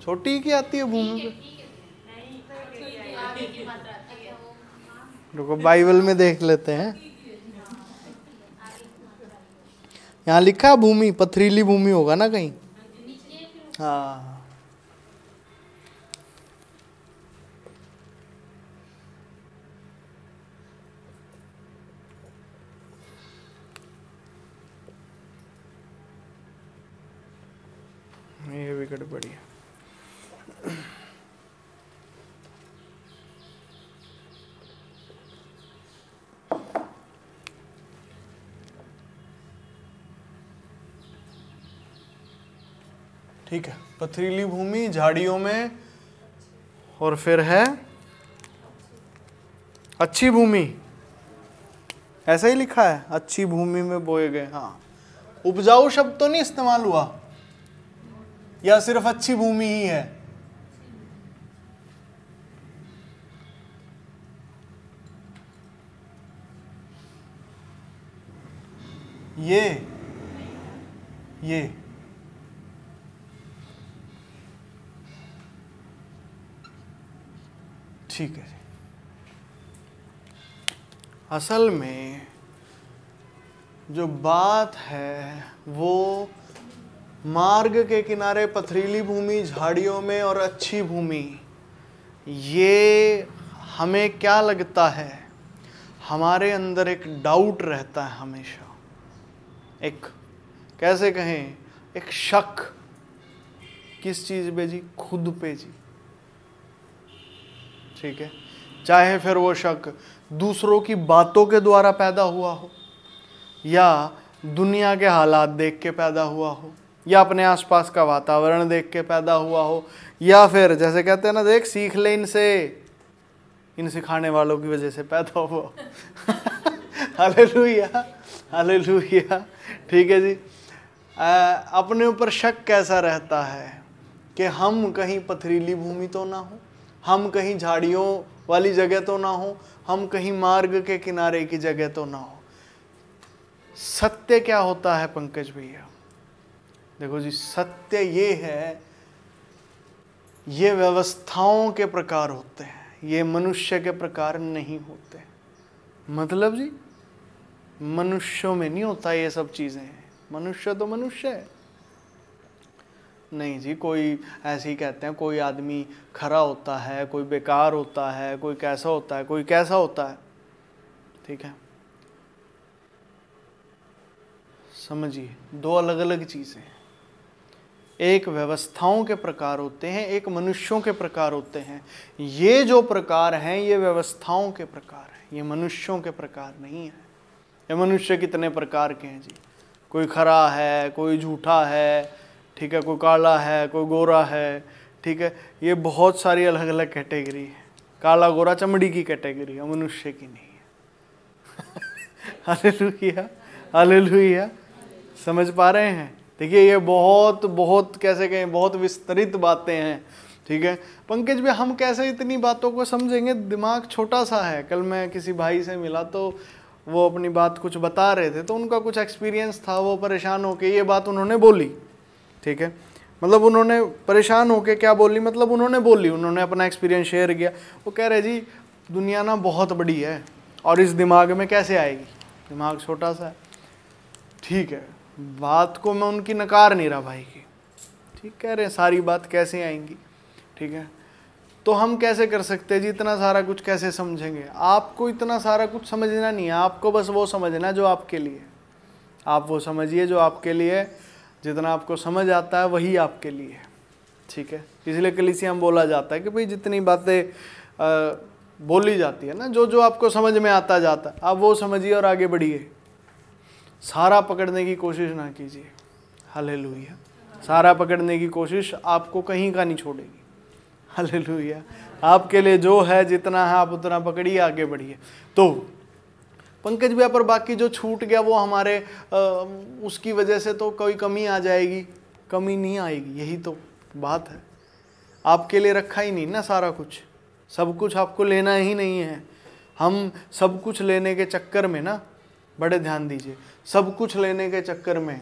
छोटी की आती है भूमि पे। रुको बाइबल में देख लेते हैं। यहाँ लिखा है भूमि, पथरीली भूमि होगा ना कहीं। हाँ ये भी गड़बड़ी है। ठीक है, पथरीली भूमि, झाड़ियों में, और फिर है अच्छी भूमि। ऐसा ही लिखा है, अच्छी भूमि में बोए गए। हाँ, उपजाऊ शब्द तो नहीं इस्तेमाल हुआ, या सिर्फ अच्छी भूमि ही है? ये ठीक है। असल में जो बात है वो मार्ग के किनारे, पथरीली भूमि, झाड़ियों में और अच्छी भूमि, ये हमें क्या लगता है, हमारे अंदर एक डाउट रहता है हमेशा, एक कैसे कहें, एक शक। किस चीज़ पे जी? खुद पे जी। ठीक है, चाहे फिर वो शक दूसरों की बातों के द्वारा पैदा हुआ हो, या दुनिया के हालात देख के पैदा हुआ हो, या अपने आसपास का वातावरण देख के पैदा हुआ हो, या फिर जैसे कहते हैं ना, देख सीख ले इनसे, इन सिखाने वालों की वजह से पैदा हुआ। Hallelujah, hallelujah. ठीक है जी। अपने ऊपर शक कैसा रहता है कि हम कहीं पथरीली भूमि तो ना हो, हम कहीं झाड़ियों वाली जगह तो ना हो, हम कहीं मार्ग के किनारे की जगह तो ना हो। सत्य क्या होता है पंकज भैया? देखो जी, सत्य ये है, ये व्यवस्थाओं के प्रकार होते हैं, ये मनुष्य के प्रकार नहीं होते। मतलब जी, मनुष्यों में नहीं होता ये सब चीज़ें। मनुष्य तो मनुष्य है। नहीं जी, कोई ऐसे ही कहते हैं, कोई आदमी खरा होता है, कोई बेकार होता है, कोई कैसा होता है, कोई कैसा होता है। ठीक है, समझिए, दो अलग अलग चीज़ें हैं। एक व्यवस्थाओं के प्रकार होते हैं, एक मनुष्यों के प्रकार होते हैं। ये जो प्रकार हैं ये व्यवस्थाओं के प्रकार हैं, ये मनुष्यों के प्रकार नहीं है। ये मनुष्य कितने प्रकार के हैं जी? कोई खरा है, कोई झूठा है, ठीक है, कोई काला है, कोई गोरा है। ठीक है, ये बहुत सारी अलग अलग कैटेगरी है। काला गोरा चमड़ी की कैटेगरी है, मनुष्य की नहीं है। Hallelujah, hallelujah. समझ पा रहे हैं? देखिए, ये बहुत बहुत कैसे कहें, बहुत विस्तृत बातें हैं। ठीक है पंकज भाई, हम कैसे इतनी बातों को समझेंगे? दिमाग छोटा सा है। कल मैं किसी भाई से मिला तो वो अपनी बात कुछ बता रहे थे, तो उनका कुछ एक्सपीरियंस था, वो परेशान होके ये बात उन्होंने बोली। ठीक है, मतलब उन्होंने परेशान होके क्या बोली, मतलब उन्होंने बोली, उन्होंने अपना एक्सपीरियंस शेयर किया। वो कह रहे जी, दुनिया ना बहुत बड़ी है और इस दिमाग में कैसे आएगी, दिमाग छोटा सा है। ठीक है, बात को मैं उनकी नकार नहीं रहा भाई की, ठीक कह रहे हैं, सारी बात कैसे आएंगी। ठीक है, तो हम कैसे कर सकते हैं जी, इतना सारा कुछ कैसे समझेंगे? आपको इतना सारा कुछ समझना नहीं है, आपको बस वो समझना है जो आपके लिए। आप वो समझिए जो आपके लिए, जितना आपको समझ आता है वही आपके लिए। ठीक है, इसलिए कलीसिया में बोला जाता है कि भाई जितनी बातें बोली जाती है ना, जो जो आपको समझ में आता जाता, आप वो समझिए और आगे बढ़िए। सारा पकड़ने की कोशिश ना कीजिए। हालेलुया। सारा पकड़ने की कोशिश आपको कहीं का नहीं छोड़ेगी। हालेलुया। आपके लिए जो है, जितना है आप उतना पकड़िए, आगे बढ़िए। तो पंकज भैया, पर बाकी जो छूट गया वो हमारे उसकी वजह से तो कोई कमी आ जाएगी। कमी नहीं आएगी, यही तो बात है। आपके लिए रखा ही नहीं ना सारा कुछ, सब कुछ आपको लेना ही नहीं है। हम सब कुछ लेने के चक्कर में ना, बड़े ध्यान दीजिए, सब कुछ लेने के चक्कर में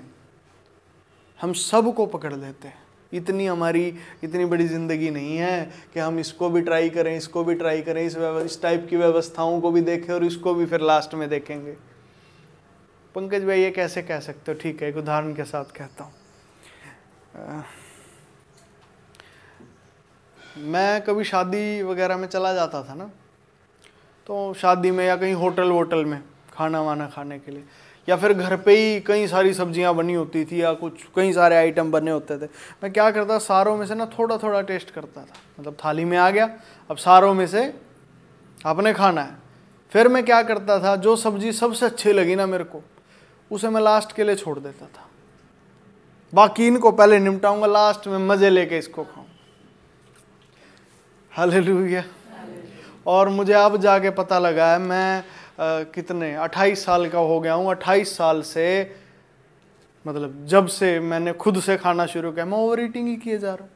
हम सब को पकड़ लेते हैं। इतनी बड़ी ज़िंदगी नहीं है कि हम इसको भी ट्राई करें, इसको भी ट्राई करें, इस टाइप की व्यवस्थाओं को भी देखें और इसको भी फिर लास्ट में देखेंगे। पंकज भाई ये कैसे कह सकते हो? ठीक है, एक उदाहरण के साथ कहता हूँ। मैं कभी शादी वगैरह में चला जाता था ना, तो शादी में या कहीं होटल वोटल में खाना वाना खाने के लिए, या फिर घर पे ही कई सारी सब्जियां बनी होती थी या कुछ कई सारे आइटम बने होते थे। मैं क्या करता, सारों में से ना थोड़ा थोड़ा टेस्ट करता था। मतलब थाली में आ गया, अब सारों में से आपने खाना है। फिर मैं क्या करता था, जो सब्जी सबसे अच्छी लगी ना मेरे को, उसे मैं लास्ट के लिए छोड़ देता था। बाकी इनको पहले निपटाऊंगा, लास्ट में मज़े लेके इसको खाऊं। हालेलुया। और मुझे अब जाके पता लगा है, मैं कितने 28 साल का हो गया हूँ। 28 साल से, मतलब जब से मैंने खुद से खाना शुरू किया, मैं ओवर ईटिंग ही किए जा रहा हूँ।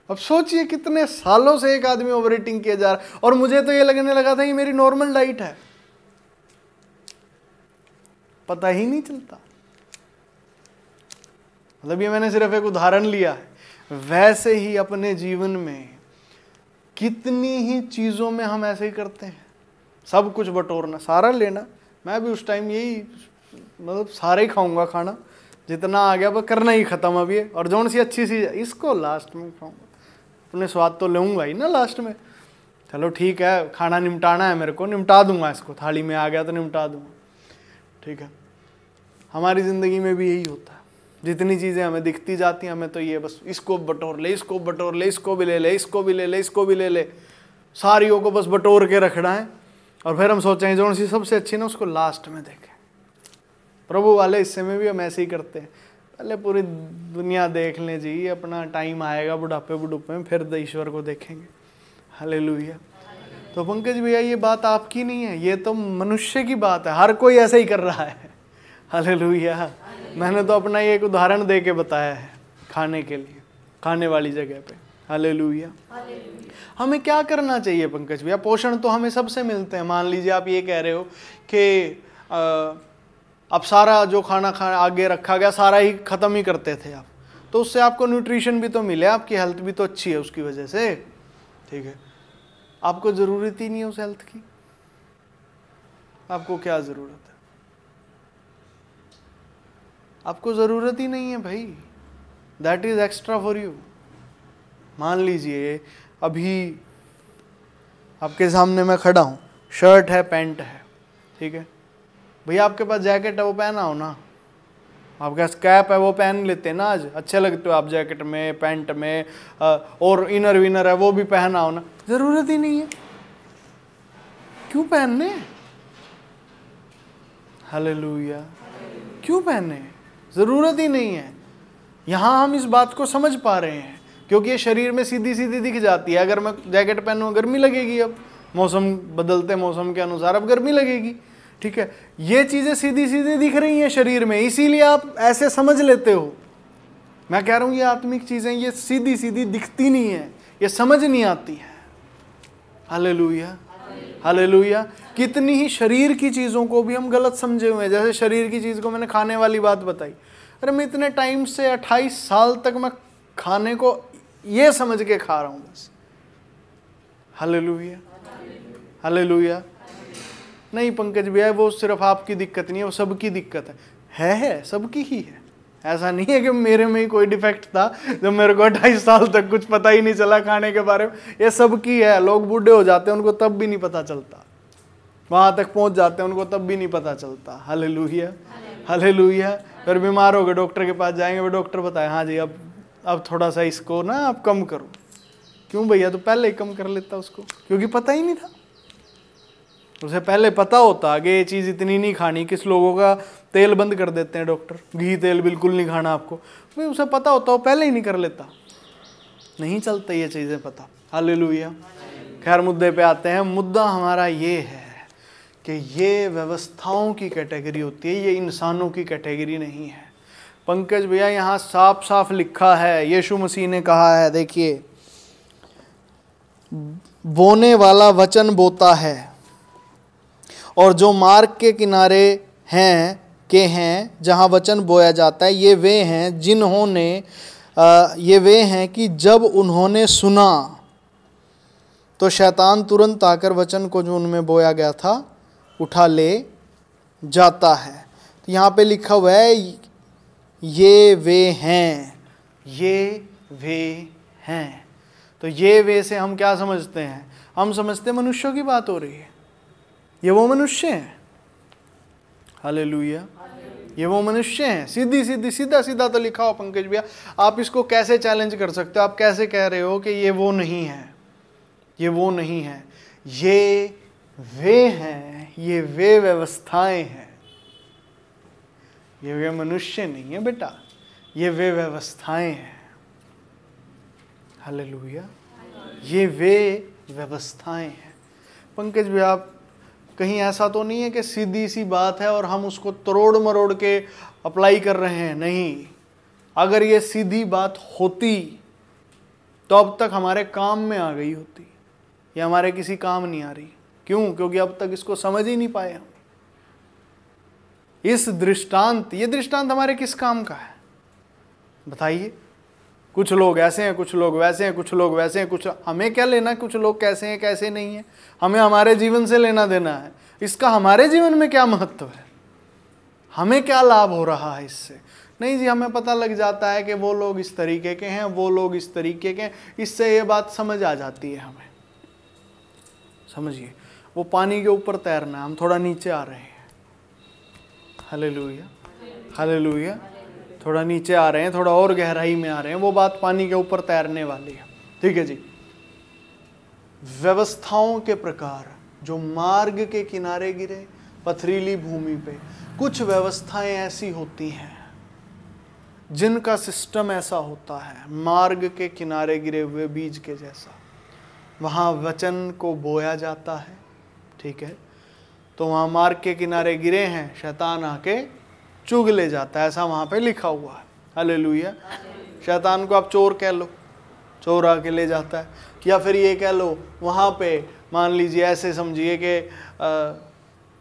अब सोचिए कितने सालों से एक आदमी ओवर ईटिंग किए जा रहा है, और मुझे तो ये लगने लगा था कि मेरी नॉर्मल डाइट है, पता ही नहीं चलता। मतलब ये मैंने सिर्फ एक उदाहरण लिया है। वैसे ही अपने जीवन में कितनी ही चीज़ों में हम ऐसे ही करते हैं, सब कुछ बटोरना, सारा लेना। मैं भी उस टाइम यही, मतलब सारे ही खाऊंगा खाना, जितना आ गया वो करना ही ख़त्म अभी। और जौन सी अच्छी सी इसको लास्ट में खाऊंगा, अपने स्वाद तो लूँगा ही ना लास्ट में। चलो ठीक है, खाना निपटाना है मेरे को, निपटा दूंगा इसको, थाली में आ गया तो निपटा दूंगा। ठीक है, हमारी ज़िंदगी में भी यही होता है। जितनी चीज़ें हमें दिखती जाती हैं, हमें तो ये बस इसको बटोर ले, इसको बटोर ले, इसको भी ले ले, इसको भी ले ले, इसको भी ले ले, सारियों को बस बटोर के रखना है। और फिर हम सोचेंगे जो सी सबसे अच्छी ना उसको लास्ट में देखें। प्रभु वाले हिस्से में भी हम ऐसे ही करते हैं, पहले पूरी दुनिया देख लें जी, अपना टाइम आएगा बुढ़ापे में, फिर ईश्वर को देखेंगे। हालेलुया। तो पंकज भैया ये बात आपकी नहीं है, ये तो मनुष्य की बात है, हर कोई ऐसे ही कर रहा है। हालेलुया। मैंने तो अपना ये एक उदाहरण दे के बताया है, खाने के लिए, खाने वाली जगह पे। हालेलुया। हमें क्या करना चाहिए पंकज भैया? पोषण तो हमें सबसे मिलते हैं। मान लीजिए आप ये कह रहे हो कि अब सारा जो खाना आगे रखा गया सारा ही ख़त्म ही करते थे आप, तो उससे आपको न्यूट्रिशन भी तो मिले, आपकी हेल्थ भी तो अच्छी है उसकी वजह से। ठीक है, आपको ज़रूरत ही नहीं है उस हेल्थ की। आपको क्या ज़रूरत है? आपको ज़रूरत ही नहीं है भाई, that is extra for you. मान लीजिए अभी आपके सामने मैं खड़ा हूँ, शर्ट है, पैंट है, ठीक है भैया, आपके पास जैकेट है वो पहना हो ना, आपके पास कैप है वो पहन लेते हैं ना, आज अच्छे लगते हो आप जैकेट में, पैंट में, और इनर विनर है वो भी पहना हो ना। ज़रूरत ही नहीं है, क्यों पहनने? हालेलुया। क्यों पहनने? ज़रूरत ही नहीं है। यहाँ हम इस बात को समझ पा रहे हैं क्योंकि ये शरीर में सीधी सीधी दिख जाती है। अगर मैं जैकेट पहनूँ गर्मी लगेगी, अब मौसम बदलते मौसम के अनुसार अब गर्मी लगेगी। ठीक है, ये चीज़ें सीधी सीधी दिख रही हैं शरीर में, इसीलिए आप ऐसे समझ लेते हो। मैं कह रहा हूँ ये आत्मिक चीज़ें ये सीधी सीधी दिखती नहीं है, ये समझ नहीं आती है। Hallelujah, hallelujah. कितनी ही शरीर की चीज़ों को भी हम गलत समझे हुए हैं। जैसे शरीर की चीज़ को मैंने खाने वाली बात बताई, अरे मैं इतने टाइम से 28 साल तक मैं खाने को ये समझ के खा रहा हूँ बस। Hallelujah, hallelujah. नहीं पंकज भैया वो सिर्फ आपकी दिक्कत नहीं है, वो सबकी दिक्कत है, सबकी ही है। ऐसा नहीं है कि मेरे में ही कोई डिफेक्ट था जब मेरे को 28 साल तक कुछ पता ही नहीं चला खाने के बारे में। ये सबकी है। लोग बूढ़े हो जाते हैं उनको तब भी नहीं पता चलता, वहाँ तक पहुँच जाते हैं उनको तब भी नहीं पता चलता। Hallelujah, hallelujah. फिर बीमार हो गए, डॉक्टर के पास जाएंगे, वो डॉक्टर बताए हाँ जी अब थोड़ा सा इसको ना आप कम करो। क्यों भैया, तो पहले ही कम कर लेता उसको, क्योंकि पता ही नहीं था। उसे पहले पता होता कि ये चीज़ इतनी नहीं खानी। किस लोगों का तेल बंद कर देते हैं डॉक्टर, घी तेल बिल्कुल नहीं खाना आपको, भाई उसे पता होता, वो पहले ही नहीं कर लेता। नहीं चलता ये चीज़ें पता। हालेलुया। खैर मुद्दे पे आते हैं। मुद्दा हमारा ये है कि ये व्यवस्थाओं की कैटेगरी होती है, ये इंसानों की कैटेगरी नहीं है। पंकज भैया यहाँ साफ साफ लिखा है, यीशु मसीह ने कहा है, देखिए, बोने वाला वचन बोता है और जो मार्ग के किनारे हैं जहाँ वचन बोया जाता है, ये वे हैं कि जब उन्होंने सुना तो शैतान तुरंत आकर वचन को जो उनमें बोया गया था उठा ले जाता है। तो यहाँ पे लिखा हुआ है ये वे हैं। तो ये वे से हम क्या समझते हैं? हम समझते हैं मनुष्यों की बात हो रही है। ये वो मनुष्य हैं। हालेलुया। ये वो मनुष्य हैं। सीधा तो लिखा हो पंकज भैया, आप इसको कैसे चैलेंज कर सकते हो? आप कैसे कह रहे हो कि ये वो नहीं है? ये वो नहीं है, ये वे हैं, ये वे व्यवस्थाएं हैं। ये वे मनुष्य नहीं है बेटा, ये वे व्यवस्थाएं हैं। हालेलुया। ये वे व्यवस्थाएं हैं। पंकज भैया, आप कहीं ऐसा तो नहीं है कि सीधी सी बात है और हम उसको तरोड़ मरोड़ के अप्लाई कर रहे हैं? नहीं। अगर ये सीधी बात होती तो अब तक हमारे काम में आ गई होती। ये हमारे किसी काम नहीं आ रही। क्यों? क्योंकि अब तक इसको समझ ही नहीं पाए हम। ये दृष्टांत हमारे किस काम का है बताइए? कुछ लोग ऐसे हैं, कुछ लोग वैसे हैं, कुछ लोग वैसे हैं, कुछ हमें क्या लेना कुछ लोग कैसे हैं कैसे नहीं है? हमें हमारे जीवन से लेना देना है। इसका हमारे जीवन में क्या महत्व है? हमें क्या लाभ हो रहा है इससे? नहीं जी, हमें पता लग जाता है कि वो लोग इस तरीके के हैं, वो लोग इस तरीके के हैं। इससे ये बात समझ आ जाती है हमें। समझिए, वो पानी के ऊपर तैरना, हम थोड़ा नीचे आ रहे हैं। Hallelujah, hallelujah. थोड़ा नीचे आ रहे हैं, थोड़ा और गहराई में आ रहे हैं। वो बात पानी के ऊपर तैरने वाली है। ठीक है जी। व्यवस्थाओं के प्रकार जो मार्ग के किनारे गिरे, पथरीली भूमि पे, कुछ व्यवस्थाएं ऐसी होती हैं जिनका सिस्टम ऐसा होता है, मार्ग के किनारे गिरे हुए बीज के जैसा। वहाँ वचन को बोया जाता है। ठीक है, तो वहाँ मार्ग के किनारे गिरे हैं, शैतान आके चुग ले जाता है, ऐसा वहाँ पे लिखा हुआ है। हालेलुया। शैतान को आप चोर कह लो, चोर आके ले जाता है। या फिर ये कह लो, वहाँ पे मान लीजिए ऐसे समझिए कि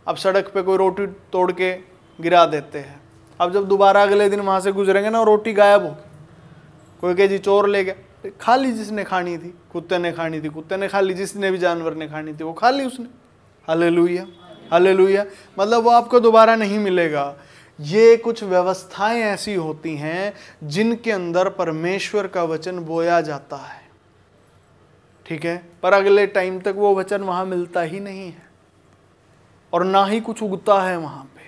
अब सड़क पे कोई रोटी तोड़ के गिरा देते हैं। अब जब दोबारा अगले दिन वहाँ से गुजरेंगे ना, रोटी गायब होगी। कोई कहे जी चोर ले गया, खा ली जिसने खानी थी, कुत्ते ने खानी थी कुत्ते ने खा ली, जिसने भी जानवर ने खानी थी वो खा ली उसने। Hallelujah, hallelujah. मतलब वो आपको दोबारा नहीं मिलेगा। ये कुछ व्यवस्थाएं ऐसी होती हैं जिनके अंदर परमेश्वर का वचन बोया जाता है। ठीक है, पर अगले टाइम तक वो वचन वहां मिलता ही नहीं है और ना ही कुछ उगता है वहां पे।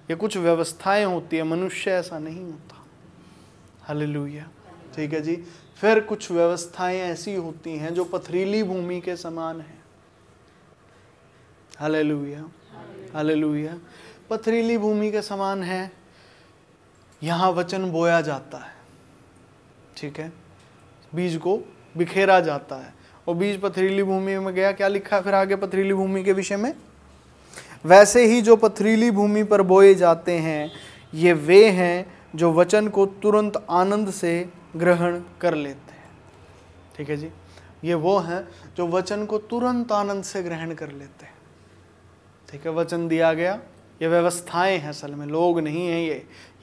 ये कुछ व्यवस्थाएं होती है, मनुष्य ऐसा नहीं होता। हालेलुया। ठीक है जी। फिर कुछ व्यवस्थाएं ऐसी होती हैं जो पथरीली भूमि के समान है। Hallelujah, hallelujah. पथरीली भूमि के समान है, यहाँ वचन बोया जाता है। ठीक है, बीज को बिखेरा जाता है और बीज पथरीली भूमि में गया। क्या लिखा है फिर आगे पथरीली भूमि के विषय में? वैसे ही जो पथरीली भूमि पर बोए जाते हैं, ये वे हैं जो वचन को तुरंत आनंद से ग्रहण कर लेते हैं। ठीक है जी, ये वो हैं जो वचन को तुरंत आनंद से ग्रहण कर लेते हैं। ठीक है, वचन दिया गया, ये व्यवस्थाएं हैं, असल में लोग नहीं हैं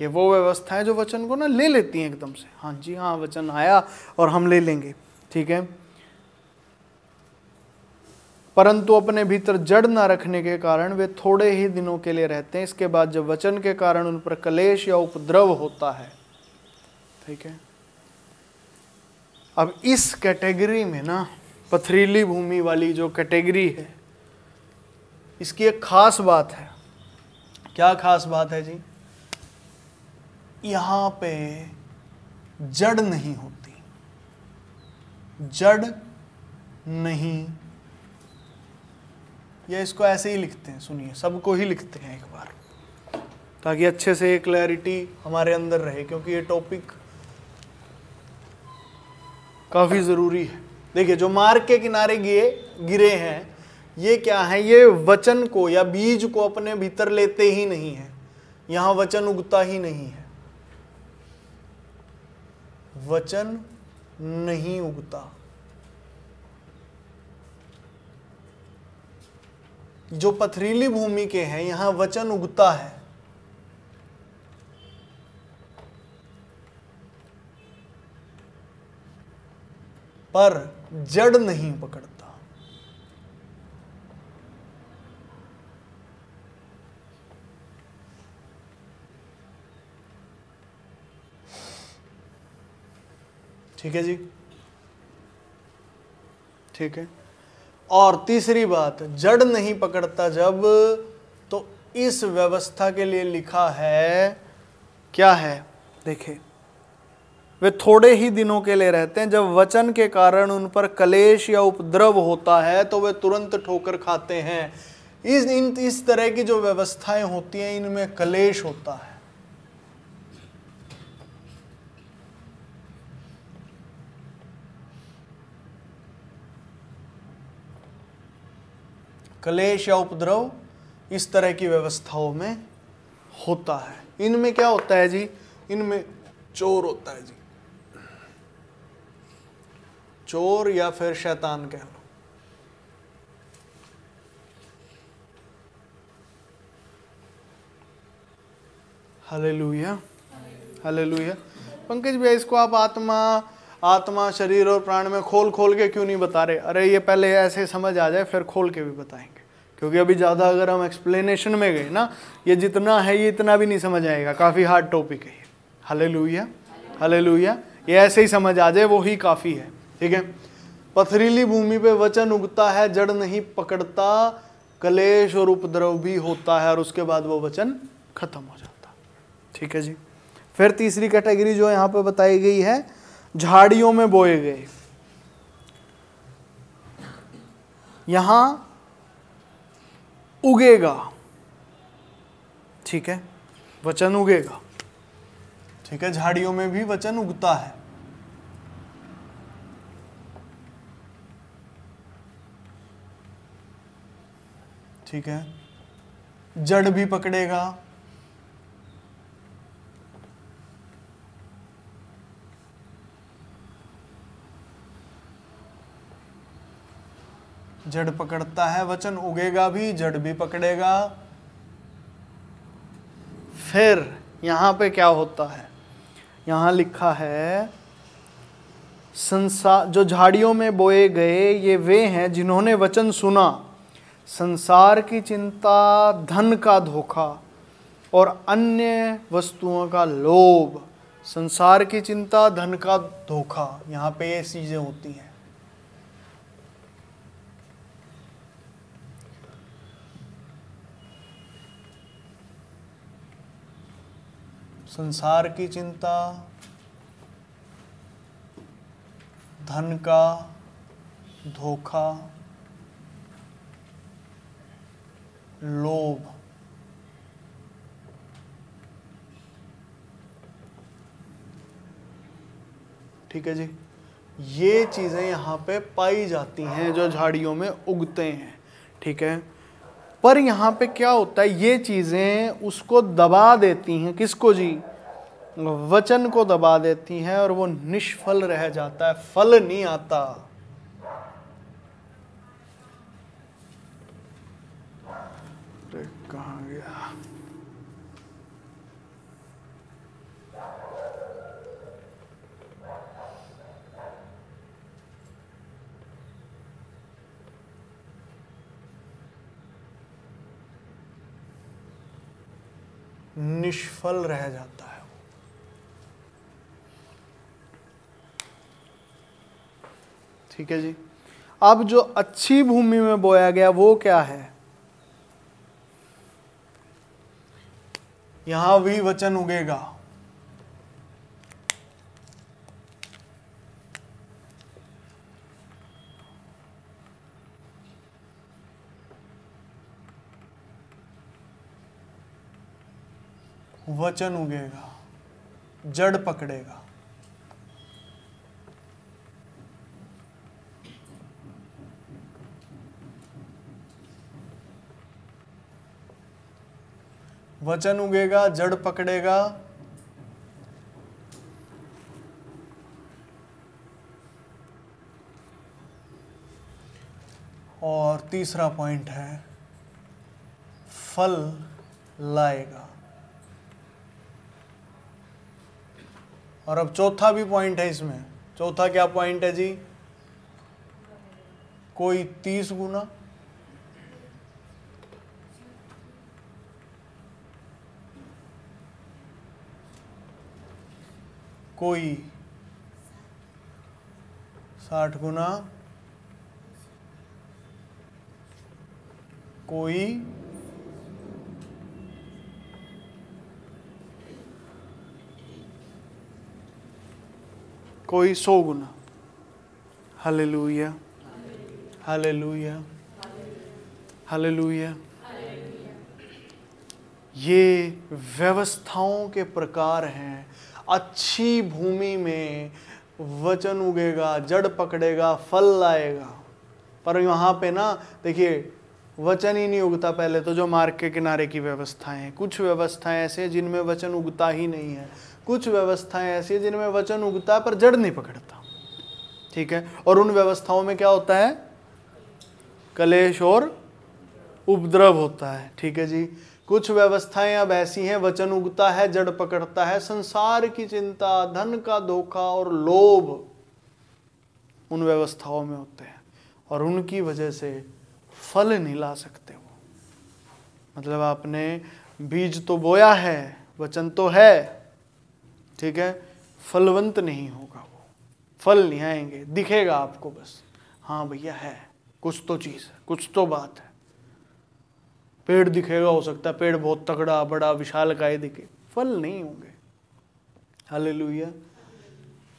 ये वो व्यवस्थाएं जो वचन को ना ले लेती हैं एकदम से। हाँ जी हाँ, वचन आया और हम ले लेंगे। ठीक है, परंतु अपने भीतर जड़ ना रखने के कारण वे थोड़े ही दिनों के लिए रहते हैं। इसके बाद जब वचन के कारण उन पर क्लेश या उपद्रव होता है। ठीक है, अब इस कैटेगरी में ना, पथरीली भूमि वाली जो कैटेगरी है, इसकी एक खास बात है। क्या खास बात है जी? यहाँ पे जड़ नहीं होती। जड़ नहीं, या इसको ऐसे ही लिखते हैं, सुनिए सबको ही लिखते हैं एक बार, ताकि अच्छे से क्लैरिटी हमारे अंदर रहे, क्योंकि ये टॉपिक काफी जरूरी है। देखिए, जो मार्ग के किनारे गिरे हैं, ये क्या है? ये वचन को या बीज को अपने भीतर लेते ही नहीं है, यहां वचन उगता ही नहीं है, वचन नहीं उगता। जो पथरीली भूमि के हैं, यहां वचन उगता है, पर जड़ नहीं पकड़ता। ठीक है जी, ठीक है। और तीसरी बात, जड़ नहीं पकड़ता जब, तो इस व्यवस्था के लिए लिखा है, क्या है? देखिए, वे थोड़े ही दिनों के लिए रहते हैं, जब वचन के कारण उन पर कलेश या उपद्रव होता है तो वे तुरंत ठोकर खाते हैं। इस तरह की जो व्यवस्थाएं होती हैं, इनमें कलेश होता है। कलेश या उपद्रव इस तरह की व्यवस्थाओं में होता है। इनमें क्या होता है जी? इनमें चोर होता है जी, चोर या फिर शैतान कह लो। Hallelujah, hallelujah. पंकज भैया, इसको आप आत्मा शरीर और प्राण में खोल के क्यों नहीं बता रहे? अरे ये पहले ऐसे समझ आ जाए, फिर खोल के भी बताएंगे, क्योंकि अभी ज़्यादा अगर हम एक्सप्लेनेशन में गए ना, ये जितना है ये इतना भी नहीं समझ आएगा, काफ़ी हार्ड टॉपिक है ये। Hallelujah, hallelujah. ये ऐसे ही समझ आ जाए वो ही काफ़ी है, ठीक है। पथरीली भूमि पे वचन उगता है, जड़ नहीं पकड़ता, कलेश और उपद्रव भी होता है, और उसके बाद वो वचन खत्म हो जाता, ठीक है जी। फिर तीसरी कैटेगरी जो यहाँ पे बताई गई है, झाड़ियों में बोए गए। यहां उगेगा, ठीक है, वचन उगेगा, ठीक है। झाड़ियों में भी वचन उगता है, ठीक है। जड़ भी पकड़ेगा, जड़ पकड़ता है, वचन उगेगा भी, जड़ भी पकड़ेगा। फिर यहां पे क्या होता है? यहां लिखा है, संसार, जो झाड़ियों में बोए गए ये वे हैं जिन्होंने वचन सुना, संसार की चिंता, धन का धोखा और अन्य वस्तुओं का लोभ। संसार की चिंता, धन का धोखा, यहां पे ये चीजें होती हैं। संसार की चिंता, धन का धोखा, लोभ, ठीक है जी। ये चीजें यहाँ पे पाई जाती हैं जो झाड़ियों में उगते हैं, ठीक है। पर यहाँ पे क्या होता है, ये चीजें उसको दबा देती हैं, किसको जी? वचन को दबा देती हैं, और वो निष्फल रह जाता है, फल नहीं आता। कहाँ गया? निष्फल रह जाता है। ठीक है जी। अब जो अच्छी भूमि में बोया गया वो क्या है? यहां भी वचन उगेगा, वचन उगेगा, जड़ पकड़ेगा। वचन उगेगा, जड़ पकड़ेगा, और तीसरा पॉइंट है फल लाएगा। और अब चौथा भी पॉइंट है इसमें। चौथा क्या पॉइंट है जी? कोई 30 गुना, कोई 60 गुना, कोई 100 गुना। Hallelujah, hallelujah, hallelujah. ये व्यवस्थाओं के प्रकार हैं। अच्छी भूमि में वचन उगेगा, जड़ पकड़ेगा, फल लाएगा। पर यहाँ पे ना देखिए, वचन ही नहीं उगता। पहले तो जो मार्ग के किनारे की व्यवस्थाएं हैं, कुछ व्यवस्थाएं ऐसे हैं जिनमें वचन उगता ही नहीं है, कुछ व्यवस्थाएं ऐसी हैं जिनमें वचन उगता है पर जड़ नहीं पकड़ता। ठीक है, और उन व्यवस्थाओं में क्या होता है? कलेश और उपद्रव होता है। ठीक है जी। कुछ व्यवस्थाएं अब ऐसी हैं, वचन उगता है, जड़ पकड़ता है, संसार की चिंता, धन का धोखा और लोभ उन व्यवस्थाओं में होते हैं, और उनकी वजह से फल नहीं ला सकते वो। मतलब आपने बीज तो बोया है, वचन तो है, ठीक है, फलवंत नहीं होगा वो, फल नहीं आएंगे। दिखेगा आपको बस, हाँ भैया है, कुछ तो चीज़ है, कुछ तो बात है। पेड़ दिखेगा, हो सकता है पेड़ बहुत तगड़ा बड़ा विशालकाय दिखे, फल नहीं होंगे। हालेलुया।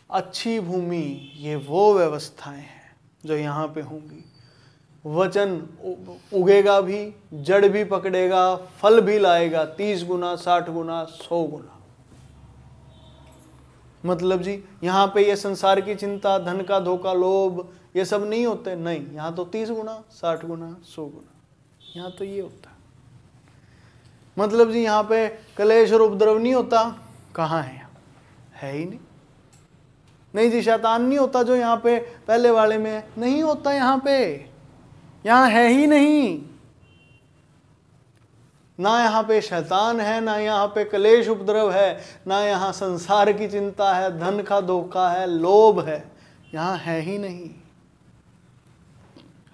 अच्छी भूमि ये वो व्यवस्थाएं हैं जो यहाँ पे होंगी। वचन उगेगा भी, जड़ भी पकड़ेगा, फल भी लाएगा, 30 गुना, 60 गुना, 100 गुना। मतलब जी यहाँ पे ये संसार की चिंता, धन का धोखा, लोभ, ये सब नहीं होते। नहीं, यहाँ तो 30 गुना, 60 गुना, 100 गुना, यहाँ तो ये होता है। मतलब जी यहाँ पे कलेश और उपद्रव नहीं होता। कहाँ है? है ही नहीं। नहीं जी, शैतान नहीं होता जो यहाँ पे पहले वाले में नहीं होता। यहाँ पे, यहाँ है ही नहीं। ना यहाँ पे शैतान है, ना यहाँ पे कलेश उपद्रव है, ना यहाँ संसार की चिंता है, धन का धोखा है, लोभ है, यहाँ है ही नहीं,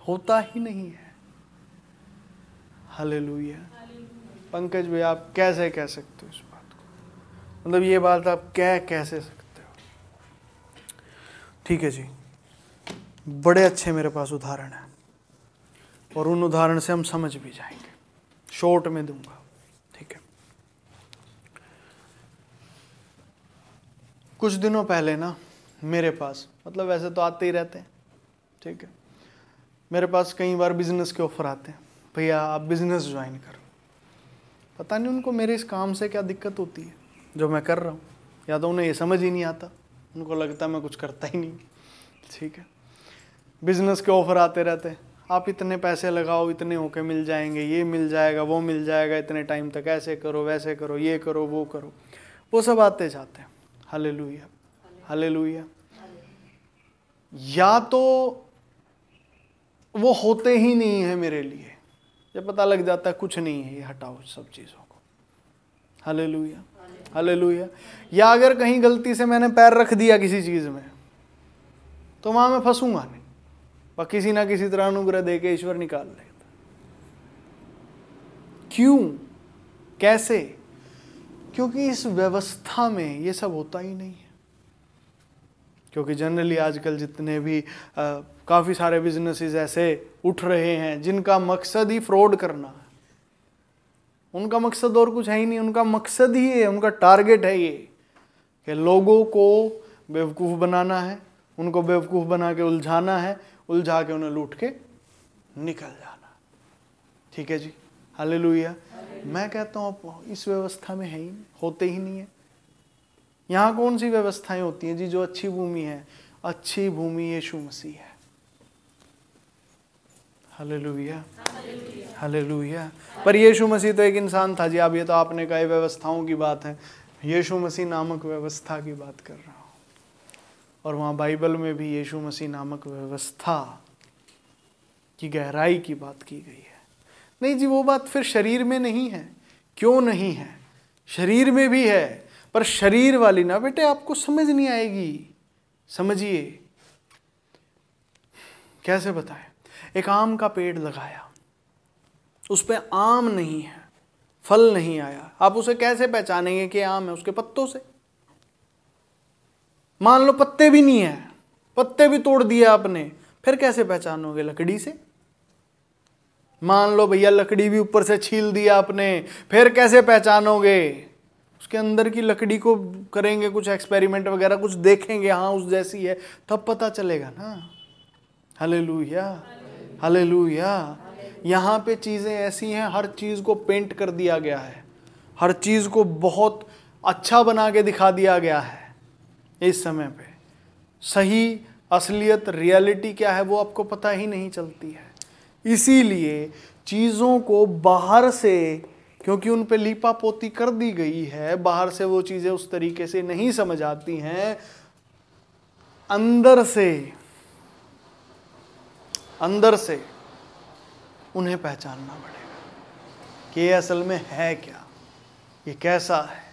होता ही नहीं है। हालेलुया। पंकज भाई, आप कैसे कह सकते हो इस बात को? मतलब ये बात आप कैसे सकते हो? ठीक है जी, बड़े अच्छे मेरे पास उदाहरण है, और उन उदाहरण से हम समझ भी जाएंगे। शॉर्ट में दूंगा, ठीक है। कुछ दिनों पहले ना मेरे पास, मतलब वैसे तो आते ही रहते हैं, ठीक है, मेरे पास कई बार बिजनेस के ऑफर आते हैं, भैया आप बिजनेस ज्वाइन करो। पता नहीं उनको मेरे इस काम से क्या दिक्कत होती है जो मैं कर रहा हूँ, या तो उन्हें ये समझ ही नहीं आता, उनको लगता है मैं कुछ करता ही नहीं। ठीक है, बिजनेस के ऑफर आते रहते हैं, आप इतने पैसे लगाओ, इतने होके मिल जाएंगे, ये मिल जाएगा, वो मिल जाएगा, इतने टाइम तक ऐसे करो, वैसे करो, ये करो, वो करो, वो सब आते जाते हैं। Hallelujah, hallelujah. या तो वो होते ही नहीं है मेरे लिए, ये पता लग जाता है कुछ नहीं है, ये हटाओ सब चीज़ों को। Hallelujah, hallelujah. या अगर कहीं गलती से मैंने पैर रख दिया किसी चीज़ में, तो वहाँ मैं फंसूंगा नहीं, पर किसी ना किसी तरह अनुग्रह दे के ईश्वर निकाल लेता। क्यों? कैसे? क्योंकि इस व्यवस्था में ये सब होता ही नहीं है। क्योंकि जनरली आजकल जितने भी काफ़ी सारे बिजनेसेस ऐसे उठ रहे हैं जिनका मकसद ही फ्रॉड करना है, उनका मकसद और कुछ है ही नहीं, उनका मकसद ही है, उनका टारगेट है ये कि लोगों को बेवकूफ़ बनाना है, उनको बेवकूफ़ बना के उलझाना है, उलझा के उन्हें लूट के निकल जाना। ठीक है जी, हालेलुया। मैं कहता हूँ आप इस व्यवस्था में है ही नहीं, होते ही नहीं है। यहाँ कौन सी व्यवस्थाएं होती हैं जी जो अच्छी भूमि है? अच्छी भूमि यीशु मसीह है। Hallelujah, hallelujah. पर यीशु मसीह तो एक इंसान था जी। अब ये तो आपने कहा व्यवस्थाओं की बात है, यीशु मसीह नामक व्यवस्था की बात कर रहा हूँ। और वहाँ बाइबल में भी यीशु मसीह नामक व्यवस्था की गहराई की बात की गई है। नहीं जी, वो बात फिर शरीर में नहीं है। क्यों नहीं है? शरीर में भी है, पर शरीर वाली ना बेटे आपको समझ नहीं आएगी। समझिए, कैसे बताएं। एक आम का पेड़ लगाया, उस पे आम नहीं है, फल नहीं आया, आप उसे कैसे पहचानेंगे कि आम है? उसके पत्तों से। मान लो पत्ते भी नहीं है, पत्ते भी तोड़ दिए आपने, फिर कैसे पहचानोगे? लकड़ी से। मान लो भैया लकड़ी भी ऊपर से छील दिया आपने, फिर कैसे पहचानोगे? उसके अंदर की लकड़ी को करेंगे कुछ एक्सपेरिमेंट वगैरह, कुछ देखेंगे, हाँ उस जैसी है, तब पता चलेगा ना। Hallelujah, hallelujah. यहाँ पे चीज़ें ऐसी हैं, हर चीज़ को पेंट कर दिया गया है, हर चीज़ को बहुत अच्छा बना के दिखा दिया गया है। इस समय पे सही असलियत रियलिटी क्या है वो आपको पता ही नहीं चलती है। इसीलिए चीज़ों को बाहर से, क्योंकि उन पे लीपा पोती कर दी गई है, बाहर से वो चीज़ें उस तरीके से नहीं समझ आती हैं। अंदर से उन्हें पहचानना पड़ेगा कि ये असल में है क्या, ये कैसा है।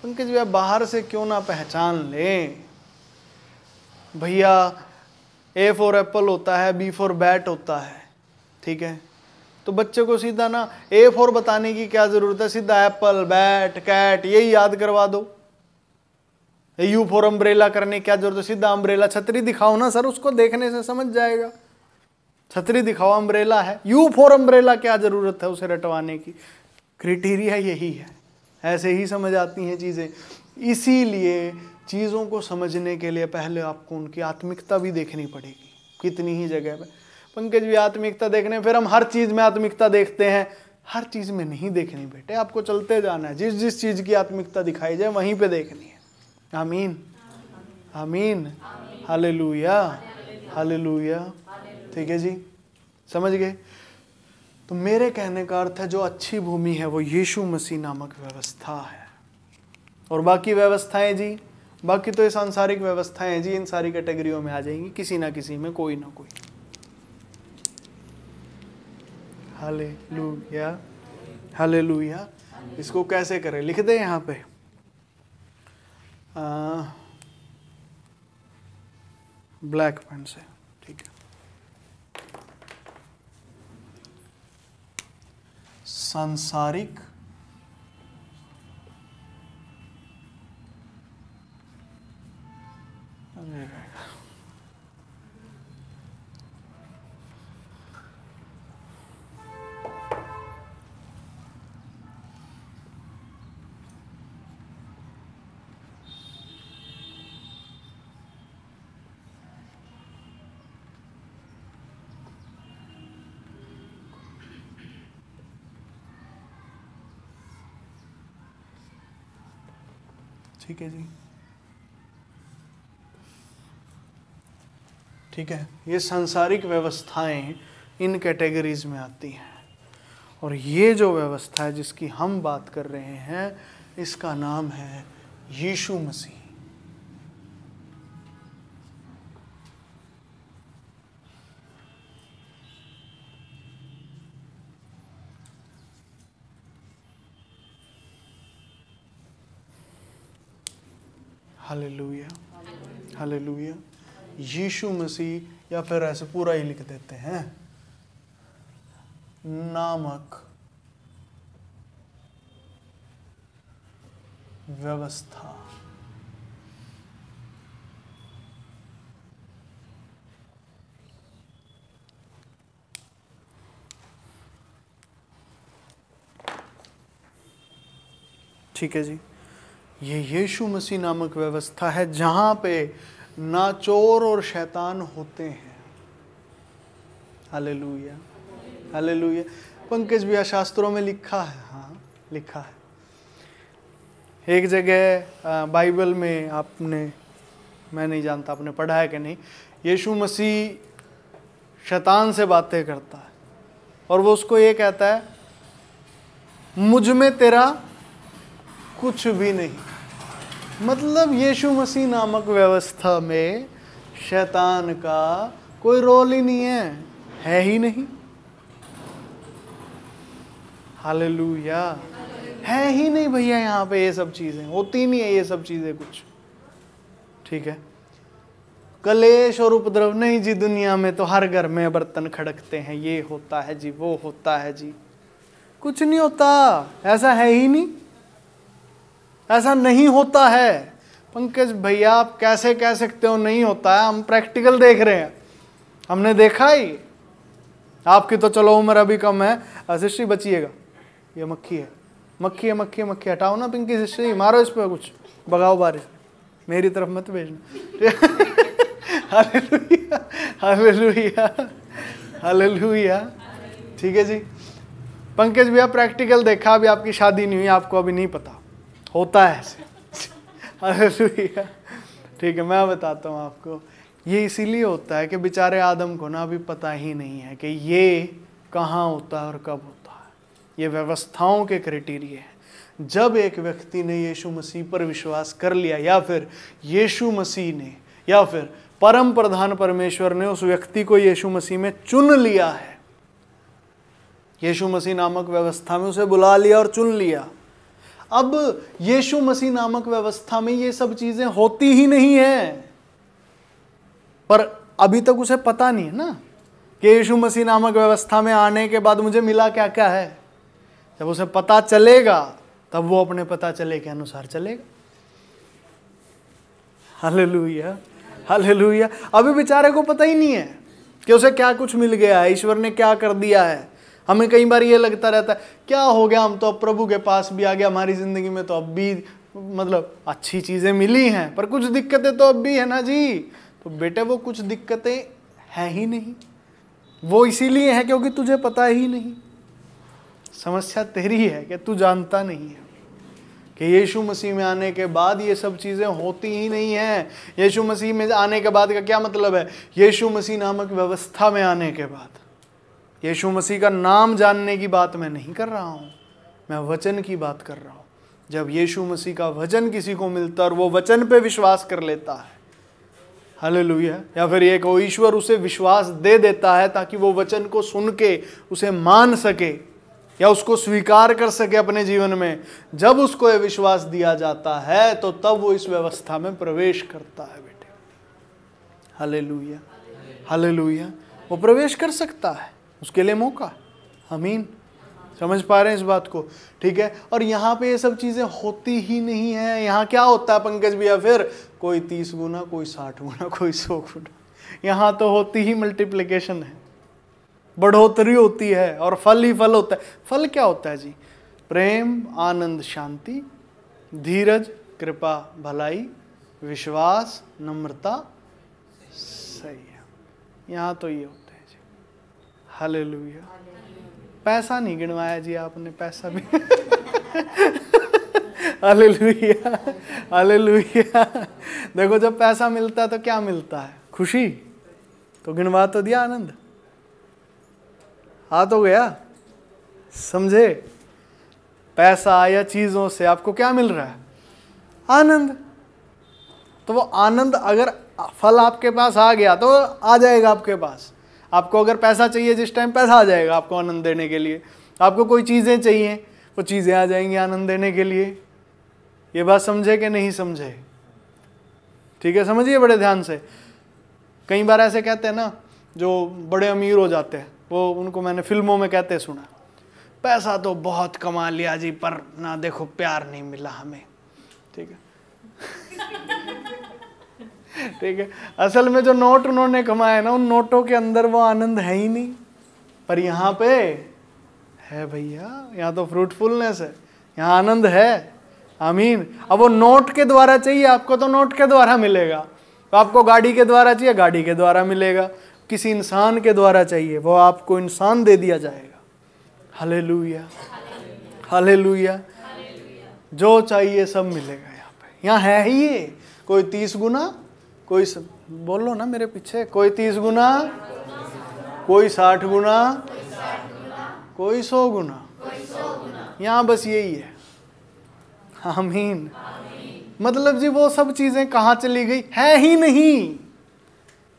उनके जो है बाहर से क्यों ना पहचान लें। भैया A फॉर एप्पल होता है, B फॉर बैट होता है, ठीक है? तो बच्चे को सीधा ना A फॉर बताने की क्या ज़रूरत है, सीधा एप्पल, बैट, कैट यही याद करवा दो। U फॉर अम्ब्रेला करने की क्या जरूरत है, सीधा अम्ब्रेला, छतरी दिखाओ ना सर, उसको देखने से समझ जाएगा। छतरी दिखाओ, अम्ब्रेला है। U फॉर अम्ब्रेला क्या ज़रूरत है उसे रटवाने की? क्राइटेरिया यही है, ऐसे ही समझ आती हैं चीज़ें। इसीलिए चीज़ों को समझने के लिए पहले आपको उनकी आत्मिकता भी देखनी पड़ेगी। कितनी ही जगह पे पंकज भी आत्मिकता देखने, फिर हम हर चीज़ में आत्मिकता देखते हैं। हर चीज़ में नहीं देखनी बेटे, आपको चलते जाना है। जिस जिस चीज़ की आत्मिकता दिखाई जाए वहीं पे देखनी है। आमीन, आमीन, हालेलुया, हालेलुया। ठीक है जी, समझ गए? तो मेरे कहने का अर्थ है जो अच्छी भूमि है वो यीशु मसीह नामक व्यवस्था है। और बाकी व्यवस्थाएं जी, बाकी तो ये सांसारिक व्यवस्थाएं हैं जी, इन सारी कैटेगरियों में आ जाएंगी, किसी ना किसी में कोई ना कोई। Hallelujah, hallelujah. इसको कैसे करें, लिख दे यहाँ पे। ब्लैक पेन से, ठीक है। सांसारिक ठीक है जी, ठीक है। ये सांसारिक व्यवस्थाएं इन कैटेगरीज में आती हैं। और ये जो व्यवस्था है जिसकी हम बात कर रहे हैं, इसका नाम है यीशु मसीह। Hallelujah, hallelujah. यीशु मसीह, या फिर ऐसे पूरा ही लिख देते हैं, नामक व्यवस्था। ठीक है जी, ये यीशु मसीह नामक व्यवस्था है जहाँ पे ना चोर और शैतान होते हैं। Hallelujah, hallelujah. पंकज भैया शास्त्रों में लिखा है, हाँ लिखा है। एक जगह बाइबल में आपने, मैं नहीं जानता आपने पढ़ा है कि नहीं, यीशु मसीह शैतान से बातें करता है और वो उसको ये कहता है, मुझ में तेरा कुछ भी नहीं। मतलब यीशु मसीह नामक व्यवस्था में शैतान का कोई रोल ही नहीं है ही नहीं। हालेलुया, है ही नहीं भैया, यहाँ पे ये सब चीजें होती नहीं है, ये सब चीजें कुछ, ठीक है। कलेश और उपद्रव नहीं जी, दुनिया में तो हर घर में बर्तन खड़कते हैं, ये होता है जी, वो होता है जी, कुछ नहीं होता, ऐसा है ही नहीं, ऐसा नहीं होता है। पंकज भैया आप कैसे कह सकते हो नहीं होता है, हम प्रैक्टिकल देख रहे हैं, हमने देखा ही। आपकी तो चलो उम्र अभी कम है, सिस्ट्री बचिएगा, ये मक्खी है, मक्खी है, मक्खी है, मक्खी हटाओ ना पिंकी सिस्ट्री, मारो इस पर कुछ, भगाओ बारिश, मेरी तरफ मत भेजना। हालेलुया, हालेलुया, हालेलुया, ठीक है जी। पंकज भैया प्रैक्टिकल देखा, अभी आपकी शादी नहीं हुई, आपको अभी नहीं पता होता है ऐसे। हालेलुया, ठीक है, मैं बताता हूँ आपको, ये इसीलिए होता है कि बेचारे आदम को ना अभी पता ही नहीं है कि ये कहाँ होता है और कब होता है। ये व्यवस्थाओं के क्राइटेरिया है। जब एक व्यक्ति ने यीशु मसीह पर विश्वास कर लिया, या फिर यीशु मसीह ने, या फिर परम प्रधान परमेश्वर ने उस व्यक्ति को यीशु मसीह में चुन लिया है, यीशु मसीह नामक व्यवस्था में उसे बुला लिया और चुन लिया, अब यीशु मसीह नामक व्यवस्था में ये सब चीजें होती ही नहीं है, पर अभी तक उसे पता नहीं है ना कि यीशु मसीह नामक व्यवस्था में आने के बाद मुझे मिला क्या क्या है। जब उसे पता चलेगा तब वो अपने पता चले के अनुसार चलेगा। Hallelujah, hallelujah. अभी बेचारे को पता ही नहीं है कि उसे क्या कुछ मिल गया है, ईश्वर ने क्या कर दिया है। हमें कई बार ये लगता रहता है क्या हो गया, हम तो अब प्रभु के पास भी आ गया, हमारी जिंदगी में तो अब भी मतलब अच्छी चीजें मिली हैं, पर कुछ दिक्कतें तो अब भी है ना जी। तो बेटे वो कुछ दिक्कतें हैं ही नहीं, वो इसीलिए है क्योंकि तुझे पता ही नहीं। समस्या तेरी है कि तू जानता नहीं है कि यीशु मसीह में आने के बाद ये सब चीज़ें होती ही नहीं हैं। यीशु मसीह में आने के बाद का क्या मतलब है? यीशु मसीह नामक व्यवस्था में आने के बाद, यीशु मसीह का नाम जानने की बात मैं नहीं कर रहा हूँ, मैं वचन की बात कर रहा हूँ। जब यीशु मसीह का वचन किसी को मिलता है और वो वचन पे विश्वास कर लेता है, हालेलुया, या फिर एक ईश्वर उसे विश्वास दे देता है ताकि वो वचन को सुन के उसे मान सके या उसको स्वीकार कर सके अपने जीवन में। जब उसको ये विश्वास दिया जाता है तो तब वो इस व्यवस्था में प्रवेश करता है बेटे। हालेलुया, हालेलुया, वो प्रवेश कर सकता है, उसके लिए मौका। आमीन, समझ पा रहे हैं इस बात को? ठीक है। और यहाँ पे ये सब चीज़ें होती ही नहीं है। यहाँ क्या होता है पंकज भैया? फिर कोई 30 गुना, कोई 60 गुना, कोई 100 गुना। यहाँ तो होती ही मल्टीप्लिकेशन है, बढ़ोतरी होती है और फल ही फल होता है। फल क्या होता है जी? प्रेम, आनंद, शांति, धीरज, कृपा, भलाई, विश्वास, नम्रता, संयम। यहाँ तो ये होता है जी। हालेलुया। पैसा नहीं गिनवाया जी आपने, पैसा भी हालेलुया, हालेलुया। देखो जब पैसा मिलता है तो क्या मिलता है? खुशी। तो गिनवा तो दिया आनंद, आ तो गया। समझे? पैसा या चीजों से आपको क्या मिल रहा है? आनंद। तो वो आनंद अगर फल आपके पास आ गया तो आ जाएगा आपके पास। आपको अगर पैसा चाहिए जिस टाइम, पैसा आ जाएगा आपको आनंद देने के लिए। आपको कोई चीज़ें चाहिए, वो चीज़ें आ जाएंगी आनंद देने के लिए। ये बात समझे कि नहीं समझे? ठीक है, समझिए बड़े ध्यान से। कई बार ऐसे कहते हैं ना, जो बड़े अमीर हो जाते हैं, वो उनको मैंने फिल्मों में कहते सुना, पैसा तो बहुत कमा लिया जी, पर ना देखो प्यार नहीं मिला हमें। ठीक है ठीक है। असल में जो नोट उन्होंने कमाए ना, उन नोटों के अंदर वो आनंद है ही नहीं। पर यहाँ पे है भैया, यहाँ तो फ्रूटफुलनेस है, यहाँ आनंद है। आमीन। अब वो नोट के द्वारा चाहिए आपको तो नोट के द्वारा मिलेगा। तो आपको गाड़ी के द्वारा चाहिए, गाड़ी के द्वारा मिलेगा। किसी इंसान के द्वारा चाहिए, वो आपको इंसान दे दिया जाएगा। Hallelujah, hallelujah. जो चाहिए सब मिलेगा यहाँ पे। यहाँ है ही ये, कोई 30 गुना, कोई बोलो ना मेरे पीछे, कोई 30 गुना, कोई 60 गुना, कोई 100 गुना। यहाँ बस यही है। आमीन। मतलब जी वो सब चीजें कहाँ चली गई? है ही नहीं,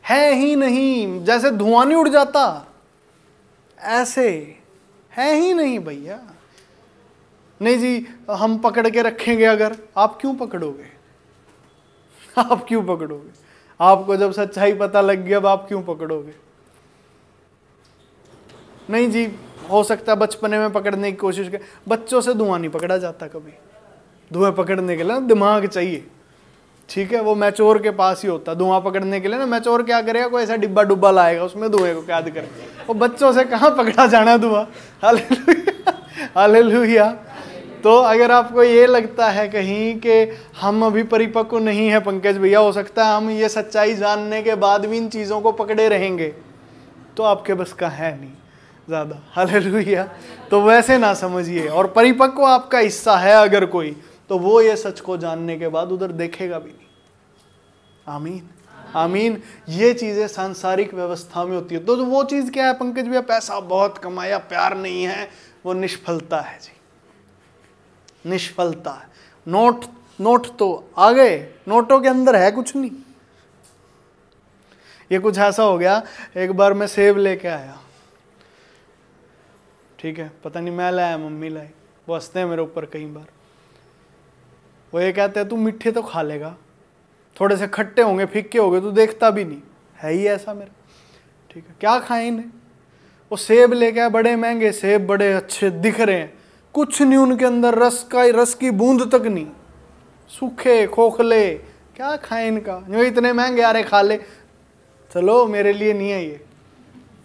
है ही नहीं। जैसे धुआं नहीं उड़ जाता, ऐसे है ही नहीं भैया। नहीं जी हम पकड़ के रखेंगे, अगर आप क्यों पकड़ोगे? आप क्यों पकड़ोगे? आपको जब सच्चाई पता लग गई, अब आप क्यों पकड़ोगे? नहीं जी, हो सकता है बचपने में पकड़ने की कोशिश कर। बच्चों से धुआं नहीं पकड़ा जाता कभी। धुआं पकड़ने के लिए ना दिमाग चाहिए, ठीक है? वो मैचोर के पास ही होता धुआं पकड़ने के लिए ना। मैचोर क्या करेगा? कोई ऐसा डिब्बा डुब्बा लाएगा, उसमें धुएं को कैद करेगा। वो बच्चों से कहाँ पकड़ा जाना धुआं। Hallelujah, hallelujah. तो अगर आपको ये लगता है कहीं कि हम अभी परिपक्व नहीं है पंकज भैया, हो सकता है हम ये सच्चाई जानने के बाद भी इन चीज़ों को पकड़े रहेंगे, तो आपके बस का है नहीं ज़्यादा। हालेलुया। तो वैसे ना समझिए। और परिपक्व आपका हिस्सा है अगर कोई, तो वो ये सच को जानने के बाद उधर देखेगा भी नहीं। आमीन, आमीन। ये चीज़ें सांसारिक व्यवस्था में होती है। तो वो चीज़ क्या है पंकज भैया? पैसा बहुत कमाया, प्यार नहीं है, वो निष्फलता है जी, निष्फलता है। नोट तो आ गए, नोटों के अंदर है कुछ नहीं। ये कुछ ऐसा हो गया, एक बार मैं सेब लेके आया, ठीक है, पता नहीं मैं लाया मम्मी लाई, वो हंसते हैं मेरे ऊपर कई बार। वो ये कहते हैं तू मीठे तो खा लेगा, थोड़े से खट्टे होंगे, फीके होंगे, तू देखता भी नहीं। है ही ऐसा मेरा, ठीक है। क्या खाए इन्हें? वो सेब लेके आए, बड़े महंगे सेब, बड़े अच्छे दिख रहे हैं, कुछ नहीं उनके अंदर, रस की बूंद तक नहीं, सूखे खोखले। क्या खाए इनका? जो इतने महंगे आ रहे, खा ले। चलो मेरे लिए नहीं है ये।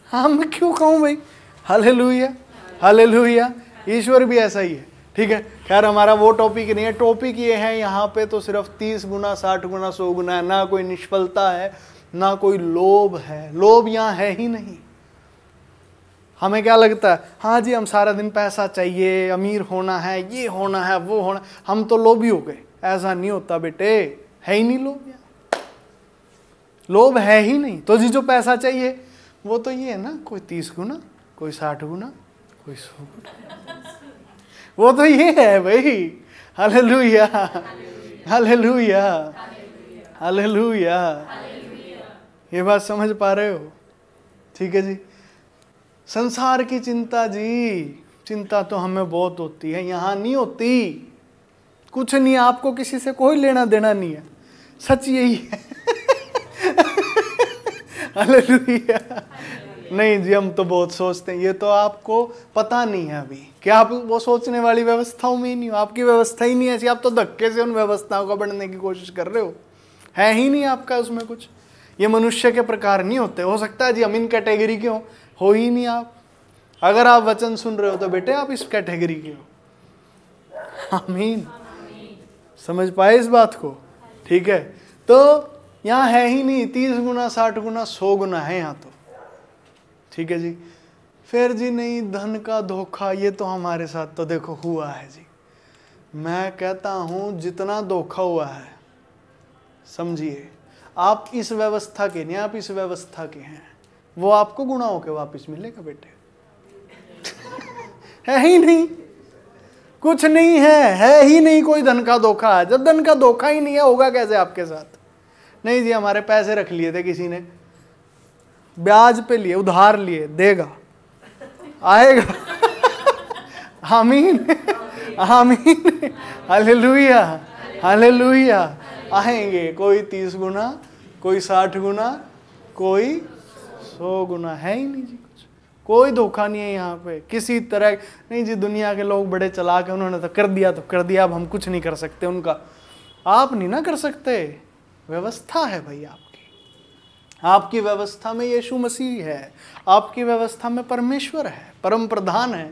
हाँ मैं क्यों खाऊं भाई? Hallelujah, hallelujah. ईश्वर भी ऐसा ही है, ठीक है। खैर हमारा वो टॉपिक नहीं है। टॉपिक ये है यहाँ पे तो सिर्फ 30 गुना, 60 गुना, 100 गुना है। ना कोई निष्फलता है, ना कोई लोभ है। लोभ यहाँ है ही नहीं। हमें क्या लगता है? हाँ जी हम सारा दिन पैसा चाहिए, अमीर होना है, ये होना है, वो होना, हम तो लोभी हो गए। ऐसा नहीं होता बेटे, है ही नहीं लोभ। यहाँ लोभ है ही नहीं। तो जी जो पैसा चाहिए वो तो ये है ना, कोई 30 गुना, कोई 60 गुना, कोई 100 गुना, वो तो ये है भाई। Hallelujah, hallelujah, hallelujah. ये बात समझ पा रहे हो? ठीक है जी। संसार की चिंता जी, चिंता तो हमें बहुत होती है, यहाँ नहीं होती। कुछ नहीं, आपको किसी से कोई लेना देना नहीं है, सच यही है। हालेलुया। नहीं जी हम तो बहुत सोचते हैं, ये तो आपको पता नहीं है अभी कि आप वो सोचने वाली व्यवस्थाओं में ही नहीं हो। आपकी व्यवस्था ही नहीं ऐसी, आप तो धक्के से उन व्यवस्थाओं को बढ़ने की कोशिश कर रहे हो। है ही नहीं आपका उसमें कुछ। ये मनुष्य के प्रकार नहीं होते। हो सकता है जी हम इन कैटेगरी के हो ही नहीं आप। अगर आप वचन सुन रहे हो तो बेटे आप इस कैटेगरी के हो। आमीन। समझ पाए इस बात को? ठीक है। तो यहाँ है ही नहीं 30 गुना, 60 गुना, 100 गुना है यहाँ तो। ठीक है जी। फिर जी नहीं, धन का धोखा, ये तो हमारे साथ तो देखो हुआ है जी। मैं कहता हूँ जितना धोखा हुआ है, समझिए आप इस व्यवस्था के नहीं, आप इस व्यवस्था के हैं, वो आपको गुणा होके वापस मिलेगा बेटे। है ही नहीं, कुछ नहीं है ही नहीं, कोई धन का धोखा है। जब धन का धोखा ही नहीं है, होगा कैसे आपके साथ? नहीं जी हमारे पैसे रख लिए थे किसी ने, ब्याज पे लिए, उधार लिए, देगा, आएगा। आमीन, आमीन, हालेलुया, हालेलुया। आएंगे, कोई 30 गुना, कोई 60 गुना, कोई 100 गुना। है ही नहीं जी कुछ, कोई धोखा नहीं है यहाँ पे किसी तरह। नहीं जी दुनिया के लोग बड़े चालाक हैं, उन्होंने तो कर दिया तो कर दिया, अब हम कुछ नहीं कर सकते उनका। आप नहीं ना कर सकते, व्यवस्था है भाई आपकी। आपकी व्यवस्था में यीशु मसीह है, आपकी व्यवस्था में परमेश्वर है, परम प्रधान है,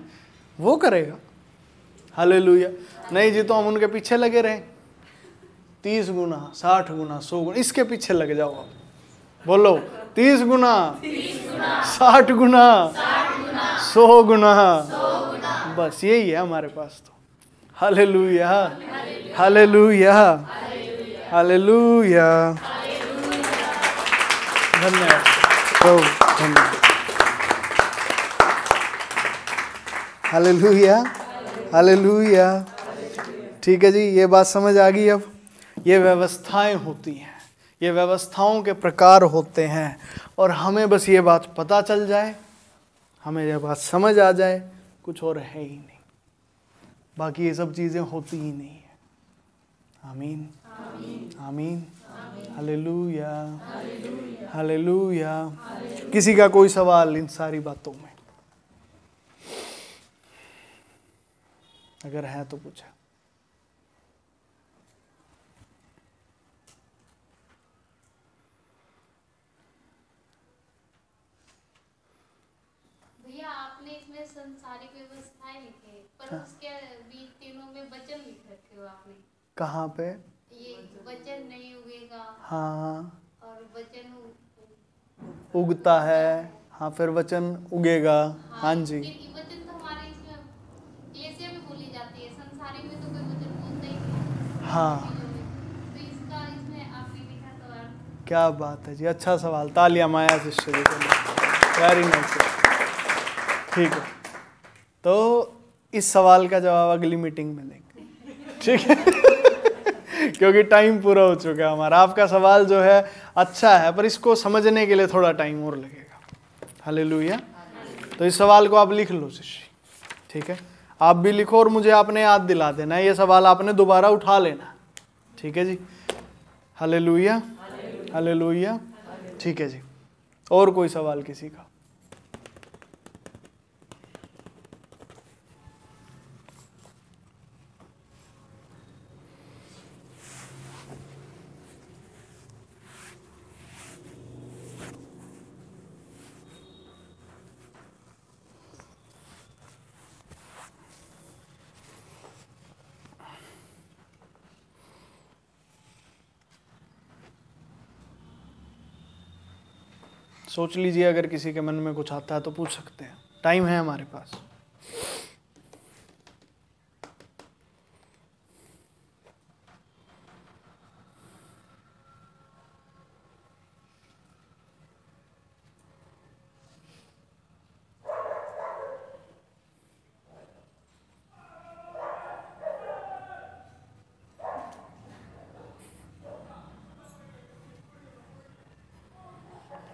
वो करेगा। हालेलुया। नहीं जी तो हम उनके पीछे लगे रहे, 30 गुना, 60 गुना, 100 गुना, इसके पीछे लग जाओ आप। बोलो 30 गुना, 60 गुना, 100 गुना, बस यही है हमारे पास तो। Hallelujah, hallelujah, hallelujah. धन्यवाद प्रभु, धन्यवाद। Hallelujah, hallelujah. ठीक है जी, ये बात समझ आ गई। अब ये व्यवस्थाएं होती हैं, ये व्यवस्थाओं के प्रकार होते हैं, और हमें बस ये बात पता चल जाए, हमें ये बात समझ आ जाए, कुछ और है ही नहीं, बाकी ये सब चीज़ें होती ही नहीं है। आमीन, आमीन, हालेलुया, हालेलुया। किसी का कोई सवाल इन सारी बातों में अगर है तो पूछा। भैया आपने इसमें संसारिक व्यवस्थाएं लिखे, पर उसके बीच तीनों में वचन लिख रखे हो आपने। कहाँ पे? ये वचन नहीं उगेगा, हाँ, और वचन उगता है, हाँ, फिर वचन उगेगा। हाँ जी, फिर वचन तो हमारे इसमें कलीसिया में बोली जाती है, संसारिक में तो कोई वचन बोलता ही नहीं। हाँ, तो इसका इसमें आपने लिखा तो अर्थ। क्या बात है जी, अच्छा सवाल। तालियां माया शिष्य जी के लिए। Very nice. ठीक है, तो इस सवाल का जवाब अगली मीटिंग में देंगे, ठीक है? क्योंकि टाइम पूरा हो चुका है हमारा। आपका सवाल जो है अच्छा है, पर इसको समझने के लिए थोड़ा टाइम और लगेगा। हालेलुया। तो इस सवाल को आप लिख लो शिष्य, ठीक है? आप भी लिखो और मुझे आपने याद दिला देना, ये सवाल आपने दोबारा उठा लेना, ठीक है जी? Hallelujah, hallelujah. ठीक है जी, और कोई सवाल किसी का? सोच लीजिए, अगर किसी के मन में कुछ आता है तो पूछ सकते हैं, टाइम है हमारे पास।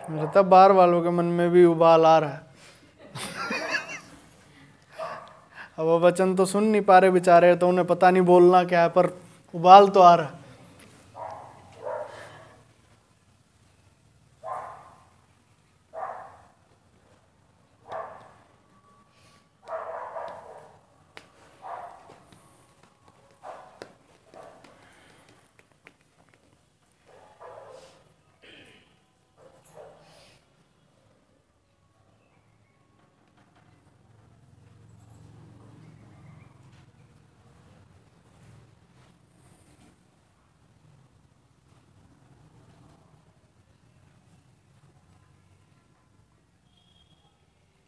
मेरे तब बाहर वालों के मन में भी उबाल आ रहा है। अब वो वचन तो सुन नहीं पा रहे बेचारे, तो उन्हें पता नहीं बोलना क्या है, पर उबाल तो आ रहा है।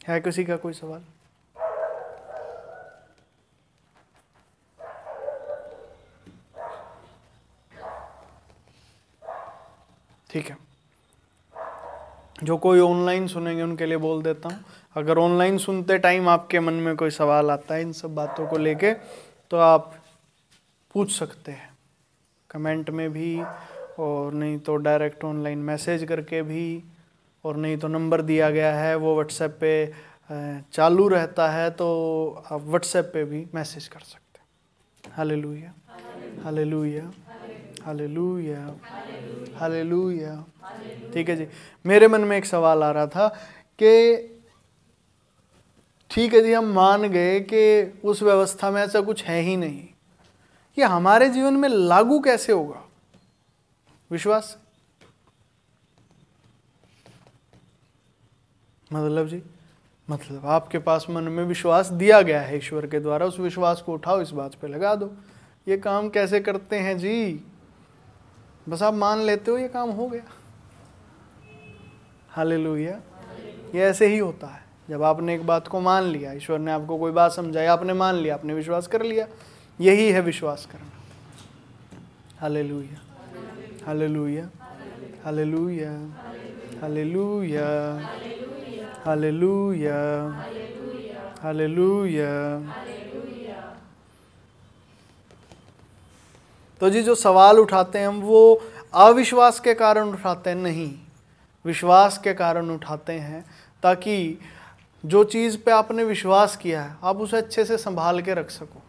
है किसी का कोई सवाल? ठीक है, जो कोई ऑनलाइन सुनेंगे उनके लिए बोल देता हूँ, अगर ऑनलाइन सुनते टाइम आपके मन में कोई सवाल आता है इन सब बातों को लेके, तो आप पूछ सकते हैं कमेंट में भी, और नहीं तो डायरेक्ट ऑनलाइन मैसेज करके भी, और नहीं तो नंबर दिया गया है वो व्हाट्सएप पे चालू रहता है, तो आप व्हाट्सएप पे भी मैसेज कर सकते हैं। Hallelujah, hallelujah, hallelujah, hallelujah. ठीक है जी, मेरे मन में एक सवाल आ रहा था कि ठीक है जी, हम मान गए कि उस व्यवस्था में ऐसा कुछ है ही नहीं, ये हमारे जीवन में लागू कैसे होगा? विश्वास, मतलब जी, मतलब आपके पास मन में विश्वास दिया गया है ईश्वर के द्वारा, उस विश्वास को उठाओ, इस बात पे लगा दो। ये काम कैसे करते हैं जी? बस आप मान लेते हो, ये काम हो गया। हालेलुया। ये ऐसे ही होता है, जब आपने एक बात को मान लिया, ईश्वर ने आपको कोई बात समझाई, आपने मान लिया, आपने विश्वास कर लिया, यही है विश्वास करना। Hallelujah, hallelujah, hallelujah, hallelujah, hallelujah, hallelujah. तो जी जो सवाल उठाते हैं हम वो अविश्वास के कारण उठाते हैं, नहीं, विश्वास के कारण उठाते हैं, ताकि जो चीज़ पे आपने विश्वास किया है आप उसे अच्छे से संभाल के रख सको।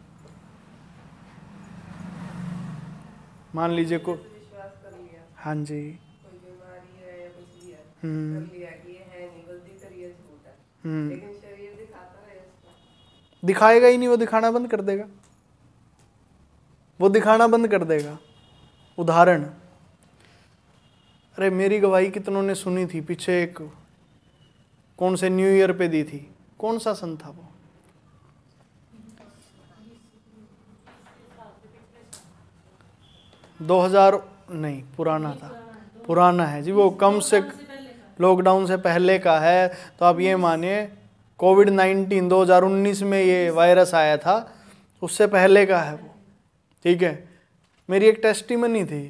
मान लीजिए को विश्वास कर लिया, हाँ जी, कोई बीमारी है या कुछ भी है, हम्म। कर लिया कि ये है नहीं, गलती करी है, झूठ है, हम्म, लेकिन शरीर दिखाता है इसका। दिखाएगा ही नहीं, वो दिखाना बंद कर देगा, वो दिखाना बंद कर देगा। उदाहरण, अरे मेरी गवाही कितनों ने सुनी थी, पीछे एक कौन से न्यू ईयर पे दी थी, कौन सा सन था वो, दो हजार नहीं, पुराना था, पुराना है जी वो, कम से लॉकडाउन से पहले का है। तो आप ये मानिए कोविड-19 2019 में ये वायरस आया था, उससे पहले का है वो, ठीक है। मेरी एक टेस्टिमनी थी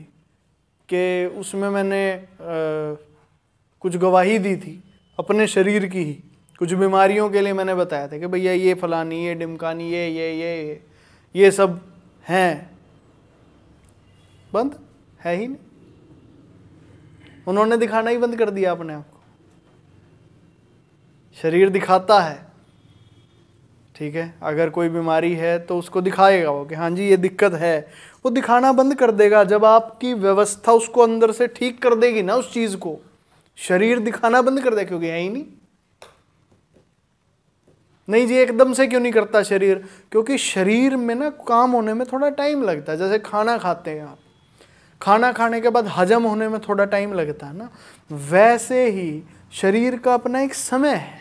कि उसमें मैंने कुछ गवाही दी थी अपने शरीर की ही, कुछ बीमारियों के लिए मैंने बताया था कि भैया ये फलानी, ये डिमकानी, ये सब हैं, बंद है ही नहीं, उन्होंने दिखाना ही बंद कर दिया अपने आप को। शरीर दिखाता है, ठीक है, अगर कोई बीमारी है तो उसको दिखाएगा वो कि हाँ जी ये दिक्कत है, वो दिखाना बंद कर देगा जब आपकी व्यवस्था उसको अंदर से ठीक कर देगी ना उस चीज को। शरीर दिखाना बंद कर देगा क्योंकि है ही नहीं जी, एकदम से क्यों नहीं करता शरीर, क्योंकि शरीर में ना काम होने में थोड़ा टाइम लगता है। जैसे खाना खाते हैं आप, खाना खाने के बाद हजम होने में थोड़ा टाइम लगता है ना, वैसे ही शरीर का अपना एक समय है,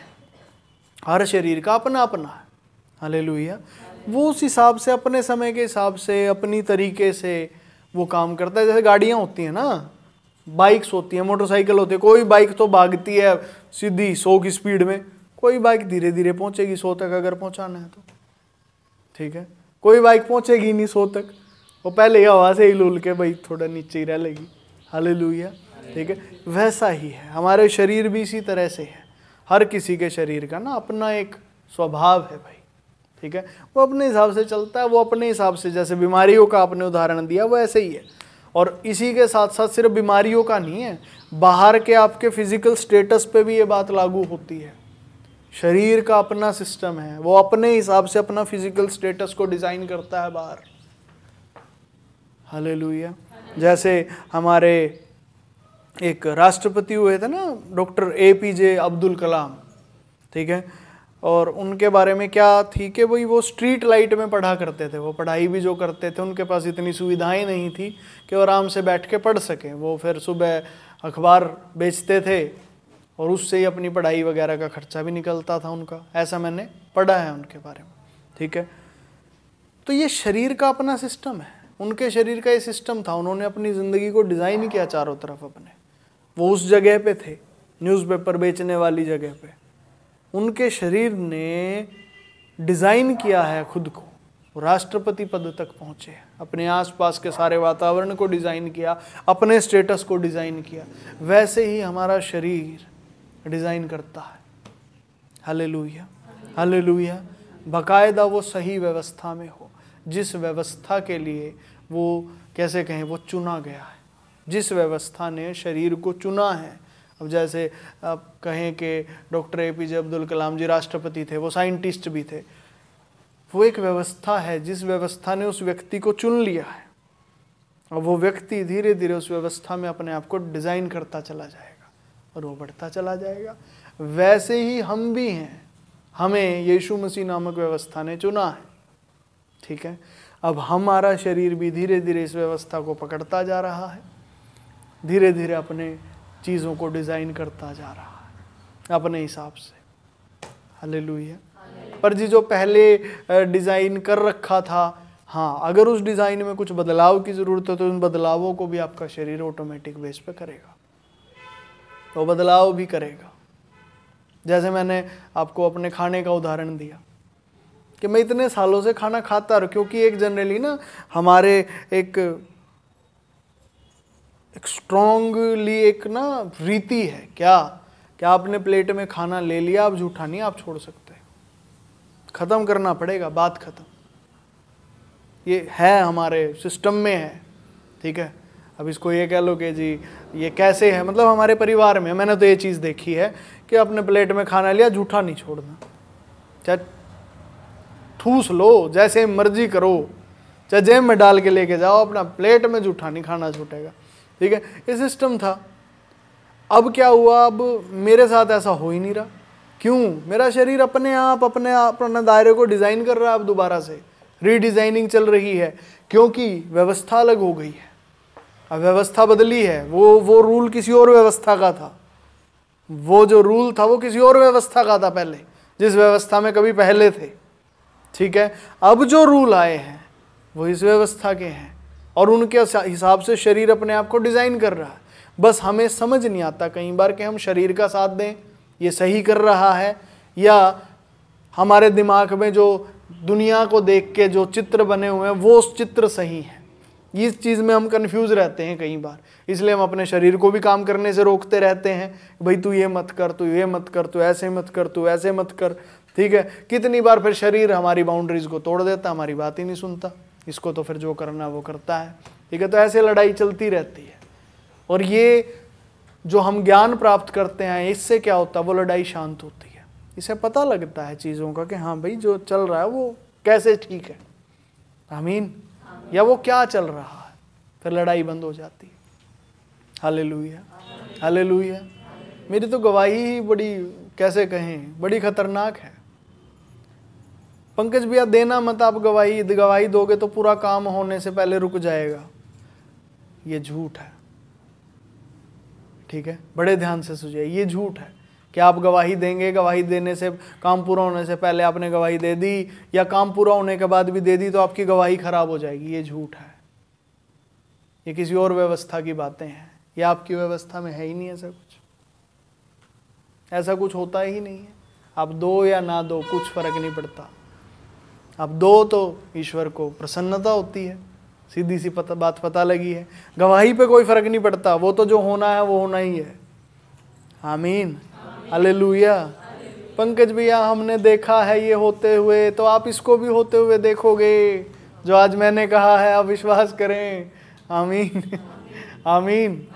हर शरीर का अपना अपना है। हालेलुया। वो उस हिसाब से, अपने समय के हिसाब से, अपनी तरीके से वो काम करता है। जैसे गाड़ियाँ होती हैं ना, बाइक्स होती हैं, मोटरसाइकिल होती है, कोई बाइक तो भागती है सीधी 100 की स्पीड में, कोई बाइक धीरे धीरे पहुंचेगी 100 तक अगर पहुंचाना है तो, ठीक है। कोई बाइक पहुंचेगी नहीं 100 तक, वो पहले ही हवा से ही लूल के भाई थोड़ा नीचे ही रह लेगी। हालेलुया, ठीक है। वैसा ही है हमारे शरीर भी, इसी तरह से है। हर किसी के शरीर का ना अपना एक स्वभाव है भाई, ठीक है, वो अपने हिसाब से चलता है, वो अपने हिसाब से, जैसे बीमारियों का आपने उदाहरण दिया वो ऐसे ही है। और इसी के साथ साथ सिर्फ बीमारियों का नहीं है, बाहर के आपके फिजिकल स्टेटस पे भी ये बात लागू होती है। शरीर का अपना सिस्टम है, वो अपने हिसाब से अपना फिजिकल स्टेटस को डिजाइन करता है बाहर। हालेलुया। जैसे हमारे एक राष्ट्रपति हुए थे ना, डॉक्टर APJ अब्दुल कलाम, ठीक है, और उनके बारे में क्या थी कि भाई वो स्ट्रीट लाइट में पढ़ा करते थे। वो पढ़ाई भी जो करते थे, उनके पास इतनी सुविधाएं नहीं थी कि वो आराम से बैठ के पढ़ सकें। वो फिर सुबह अखबार बेचते थे और उससे ही अपनी पढ़ाई वगैरह का खर्चा भी निकलता था उनका, ऐसा मैंने पढ़ा है उनके बारे में, ठीक है। तो ये शरीर का अपना सिस्टम है, उनके शरीर का ये सिस्टम था, उन्होंने अपनी ज़िंदगी को डिज़ाइन किया चारों तरफ अपने। वो उस जगह पे थे, न्यूज़पेपर बेचने वाली जगह पे, उनके शरीर ने डिज़ाइन किया है खुद को, राष्ट्रपति पद तक पहुँचे, अपने आसपास के सारे वातावरण को डिज़ाइन किया, अपने स्टेटस को डिज़ाइन किया। वैसे ही हमारा शरीर डिज़ाइन करता है। Hallelujah, hallelujah. बाकायदा वो सही व्यवस्था में हो, जिस व्यवस्था के लिए वो, कैसे कहें, वो चुना गया है, जिस व्यवस्था ने शरीर को चुना है। अब जैसे आप कहें कि डॉक्टर APJ अब्दुल कलाम जी राष्ट्रपति थे, वो साइंटिस्ट भी थे, वो एक व्यवस्था है जिस व्यवस्था ने उस व्यक्ति को चुन लिया है, और वो व्यक्ति धीरे धीरे उस व्यवस्था में अपने आप को डिज़ाइन करता चला जाएगा और वो बढ़ता चला जाएगा। वैसे ही हम भी हैं, हमें यीशु मसीह नामक व्यवस्था ने चुना है, ठीक है। अब हमारा शरीर भी धीरे धीरे इस व्यवस्था को पकड़ता जा रहा है, धीरे धीरे अपने चीज़ों को डिज़ाइन करता जा रहा है अपने हिसाब से। हालेलुया। पर जी जो पहले डिज़ाइन कर रखा था, हाँ, अगर उस डिज़ाइन में कुछ बदलाव की ज़रूरत है तो उन बदलावों को भी आपका शरीर ऑटोमेटिक बेस पे करेगा, वो बदलाव भी करेगा। जैसे मैंने आपको अपने खाने का उदाहरण दिया कि मैं इतने सालों से खाना खाता रहा, क्योंकि एक जनरली ना हमारे एक स्ट्रांगली एक ना रीति है क्या आपने प्लेट में खाना ले लिया, आप जूठा नहीं आप छोड़ सकते, खत्म करना पड़ेगा, बात खत्म। ये है हमारे सिस्टम में है, ठीक है। अब इसको ये कह लो कि जी ये कैसे है, मतलब हमारे परिवार में मैंने तो ये चीज़ देखी है कि अपने प्लेट में खाना लिया, जूठा नहीं छोड़ना, चाहे ठूस लो, जैसे मर्जी करो, चाहे जेब में डाल के लेके जाओ, अपना प्लेट में जूठा नहीं खाना छूटेगा, ठीक है। ये सिस्टम था। अब क्या हुआ, अब मेरे साथ ऐसा हो ही नहीं रहा। क्यों? मेरा शरीर अपने आप अपने दायरे को डिज़ाइन कर रहा है, अब दोबारा से रीडिज़ाइनिंग चल रही है, क्योंकि व्यवस्था अलग हो गई है, अब व्यवस्था बदली है। वो रूल किसी और व्यवस्था का था, वो जो रूल था वो किसी और व्यवस्था का था पहले, जिस व्यवस्था में कभी पहले थे, ठीक है। अब जो रूल आए हैं वो इस व्यवस्था के हैं और उनके हिसाब से शरीर अपने आप को डिज़ाइन कर रहा है। बस हमें समझ नहीं आता कई बार कि हम शरीर का साथ दें, ये सही कर रहा है, या हमारे दिमाग में जो दुनिया को देख के जो चित्र बने हुए हैं वो चित्र सही है। इस चीज़ में हम कंफ्यूज रहते हैं कई बार, इसलिए हम अपने शरीर को भी काम करने से रोकते रहते हैं, भाई तू ये मत कर, तू ये मत कर, तू ऐसे मत कर, तू ऐसे मत कर, ठीक है। कितनी बार फिर शरीर हमारी बाउंड्रीज को तोड़ देता, हमारी बात ही नहीं सुनता, इसको तो फिर जो करना वो करता है, ठीक है। तो ऐसे लड़ाई चलती रहती है। और ये जो हम ज्ञान प्राप्त करते हैं, इससे क्या होता है, वो लड़ाई शांत होती है। इसे पता लगता है चीज़ों का कि हाँ भाई जो चल रहा है वो कैसे ठीक है, आमीन, या वो क्या चल रहा है, फिर लड़ाई बंद हो जाती है। Hallelujah, hallelujah. मेरी तो गवाही ही बड़ी, कैसे कहें, बड़ी खतरनाक है। पंकज भैया देना मत आप गवाही दोगे तो पूरा काम होने से पहले रुक जाएगा, ये झूठ है, ठीक है। बड़े ध्यान से सुनिए, ये झूठ है कि आप गवाही देंगे, गवाही देने से काम पूरा होने से पहले आपने गवाही दे दी, या काम पूरा होने के बाद भी दे दी तो आपकी गवाही खराब हो जाएगी, ये झूठ है। ये किसी और व्यवस्था की बातें हैं, ये आपकी व्यवस्था में है ही नहीं। ऐसा कुछ होता ही नहीं है। आप दो या ना दो कुछ फर्क नहीं पड़ता, आप दो तो ईश्वर को प्रसन्नता होती है, सीधी सी बात पता लगी है। गवाही पे कोई फर्क नहीं पड़ता, वो तो जो होना है वो होना ही है, आमीन, हालेलुया। पंकज भैया हमने देखा है ये होते हुए, तो आप इसको भी होते हुए देखोगे, जो आज मैंने कहा है आप विश्वास करें, आमीन, आमीन,